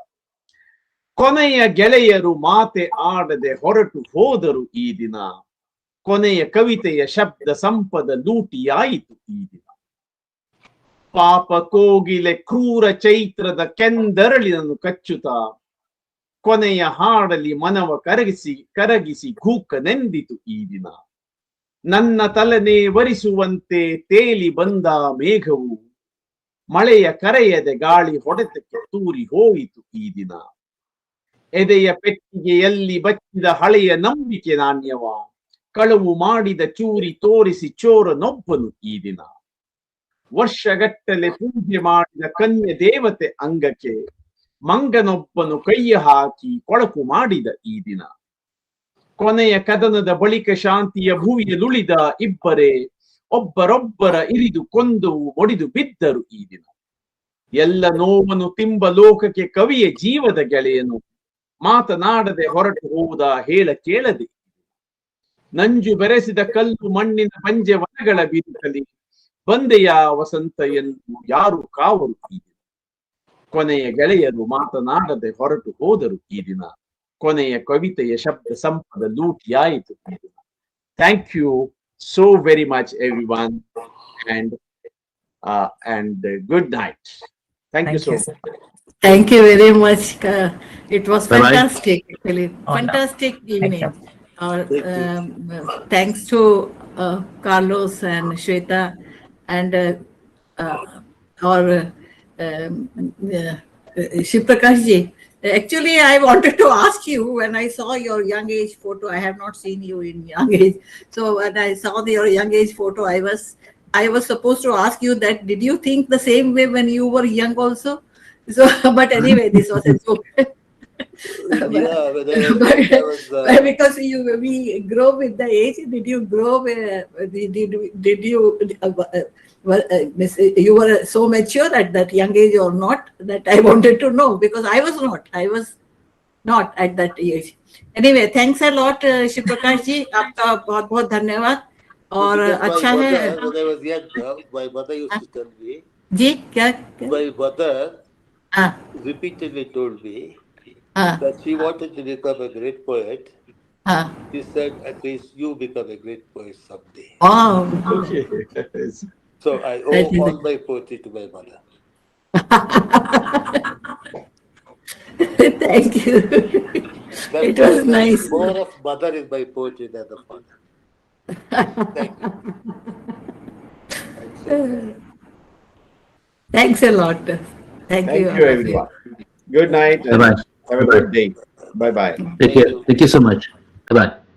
Speaker 1: ಕೊನೆಯ ಗೆಳೆಯರು ಮಾತೆ ಆಡದೆ ಹೊರಟು ಹೋದರು ಈ ದಿನ. ಕೊನೆಯ ಕವಿತೆಯ ಶಬ್ದ ಸಂಪದ ಲೂಟಿಯಾಯಿತು ಈ ದಿನ. ಪಾಪ ಕೋಗಿಲೆ ಕ್ರೂರ ಚೈತ್ರದ ಕೆಂದರಳಿನನ್ನು ಕಚ್ಚುತ್ತಾ ಕೊನೆಯ ಹಾಡಲಿ ಮನವ ಕರಗಿಸಿ ಘೂಕನೆಂದಿತು ಈ ದಿನ. ನನ್ನ ತಲೆನೇ ವರಿಸುವಂತೆ ತೇಲಿ ಬಂದ ಮೇಘವು ಮಳೆಯ ಕರೆಯದೆ ಗಾಳಿ ಹೊಡೆತಕ್ಕೆ ತೂರಿ ಹೋಯಿತು ಈ ದಿನ. ಎದೆಯ ಪೆಟ್ಟಿಗೆಯಲ್ಲಿ ಬಚ್ಚಿದ ಹಳೆಯ ನಂಬಿಕೆ ನಾಣ್ಯವ ಕಳವು ಮಾಡಿದ ಚೂರಿ ತೋರಿಸಿ ಚೋರನೊಬ್ಬನು ಈ ದಿನ. ವರ್ಷಗಟ್ಟಲೆ ಪೂಜೆ ಮಾಡಿದ ಕನ್ಯೆ ದೇವತೆ ಅಂಗಕ್ಕೆ ಮಂಗನೊಬ್ಬನು ಕೈಯ ಹಾಕಿ ಕೊಳಕು ಮಾಡಿದ ಈ ದಿನ. ಕೊನೆಯ ಕದನದ ಬಳಿಕ ಶಾಂತಿಯ ಭುವಿಯಲುಳಿದ ಇಬ್ಬರೇ ಒಬ್ಬರೊಬ್ಬರ ಇರಿದು ಕೊಂದು ಒಡಿದು ಬಿದ್ದರು ಈ ದಿನ. ಎಲ್ಲ ನೋವನ್ನು ತಿಂಬ ಲೋಕಕ್ಕೆ ಕವಿಯ ಜೀವದ ಗೆಳೆಯನು ಮಾತನಾಡದೆ ಹೊರಟು ಹೋದ ಹೇಳ ಕೇಳದೆ. ನಂಜು ಬೆರೆಸಿದ ಕಲ್ಲು ಮಣ್ಣಿನ ಪಂಜೆ ವನಗಳ ಬೀರುತ್ತಲಿ ಬಂದೆಯ ವಸಂತ ಎಂದು ಯಾರು ಕಾವರು ಈ ದಿನ. ಕೊನೆಯ ಗೆಳೆಯರು ಮಾತನಾಡದೆ ಹೊರಟು ಹೋದರು ಈ ದಿನ. ಕೊನೆಯ ಕವಿತೆಯ ಶಬ್ದ ಸಂಪದ ಲೂಟಿಯಾಯಿತು ಈ ದಿನ. Thank you so very much, everyone, and good night. Thank you so much.
Speaker 2: Thank you very much. It was
Speaker 3: Bye-bye.
Speaker 2: fantastic, actually. Fantastic evening. Thanks to Carlos and Shweta and Shivaprakash ji. Actually, I wanted to ask you, when I saw your young age photo, I have not seen you in young age. So when I saw your young age photo, I was supposed to ask you that, did you think the same way when you were young also? So, but anyway, this was a joke.
Speaker 4: Yeah, when I was
Speaker 2: But,
Speaker 4: young, I was.
Speaker 2: because we grow with the age. Did you grow? Did you? You were so mature at that young age or not? That I wanted to know, because I was not. I was not at that age. Anyway, thanks a lot, Shiv Prakash ji. आपका बहुत बहुत धन्यवाद. और
Speaker 4: Because
Speaker 2: अच्छा
Speaker 4: my
Speaker 2: है.
Speaker 4: mother, when I was younger, my mother used to tell me.
Speaker 2: जी क्या?
Speaker 4: My mother
Speaker 2: हाँ
Speaker 4: repeatedly told me
Speaker 2: हाँ
Speaker 4: that she wanted to become a great poet.
Speaker 2: हाँ.
Speaker 4: She said, at least you become a great poet someday.
Speaker 2: Oh,
Speaker 1: Okay.
Speaker 4: So I owe
Speaker 2: That is
Speaker 4: all my poetry to my mother.
Speaker 2: thank you.
Speaker 4: That's
Speaker 2: It
Speaker 4: why
Speaker 2: was
Speaker 4: there is
Speaker 2: nice.
Speaker 4: more of mother in my poetry than the father. Thank you.
Speaker 2: Thanks a lot. Thank you,
Speaker 1: Thank
Speaker 2: all
Speaker 1: you,
Speaker 2: of you.
Speaker 1: everyone. Good night
Speaker 3: Bye-bye.
Speaker 1: and have a
Speaker 3: Bye-bye.
Speaker 1: good day. Bye bye.
Speaker 3: Take care. Thank you so much. Bye-bye.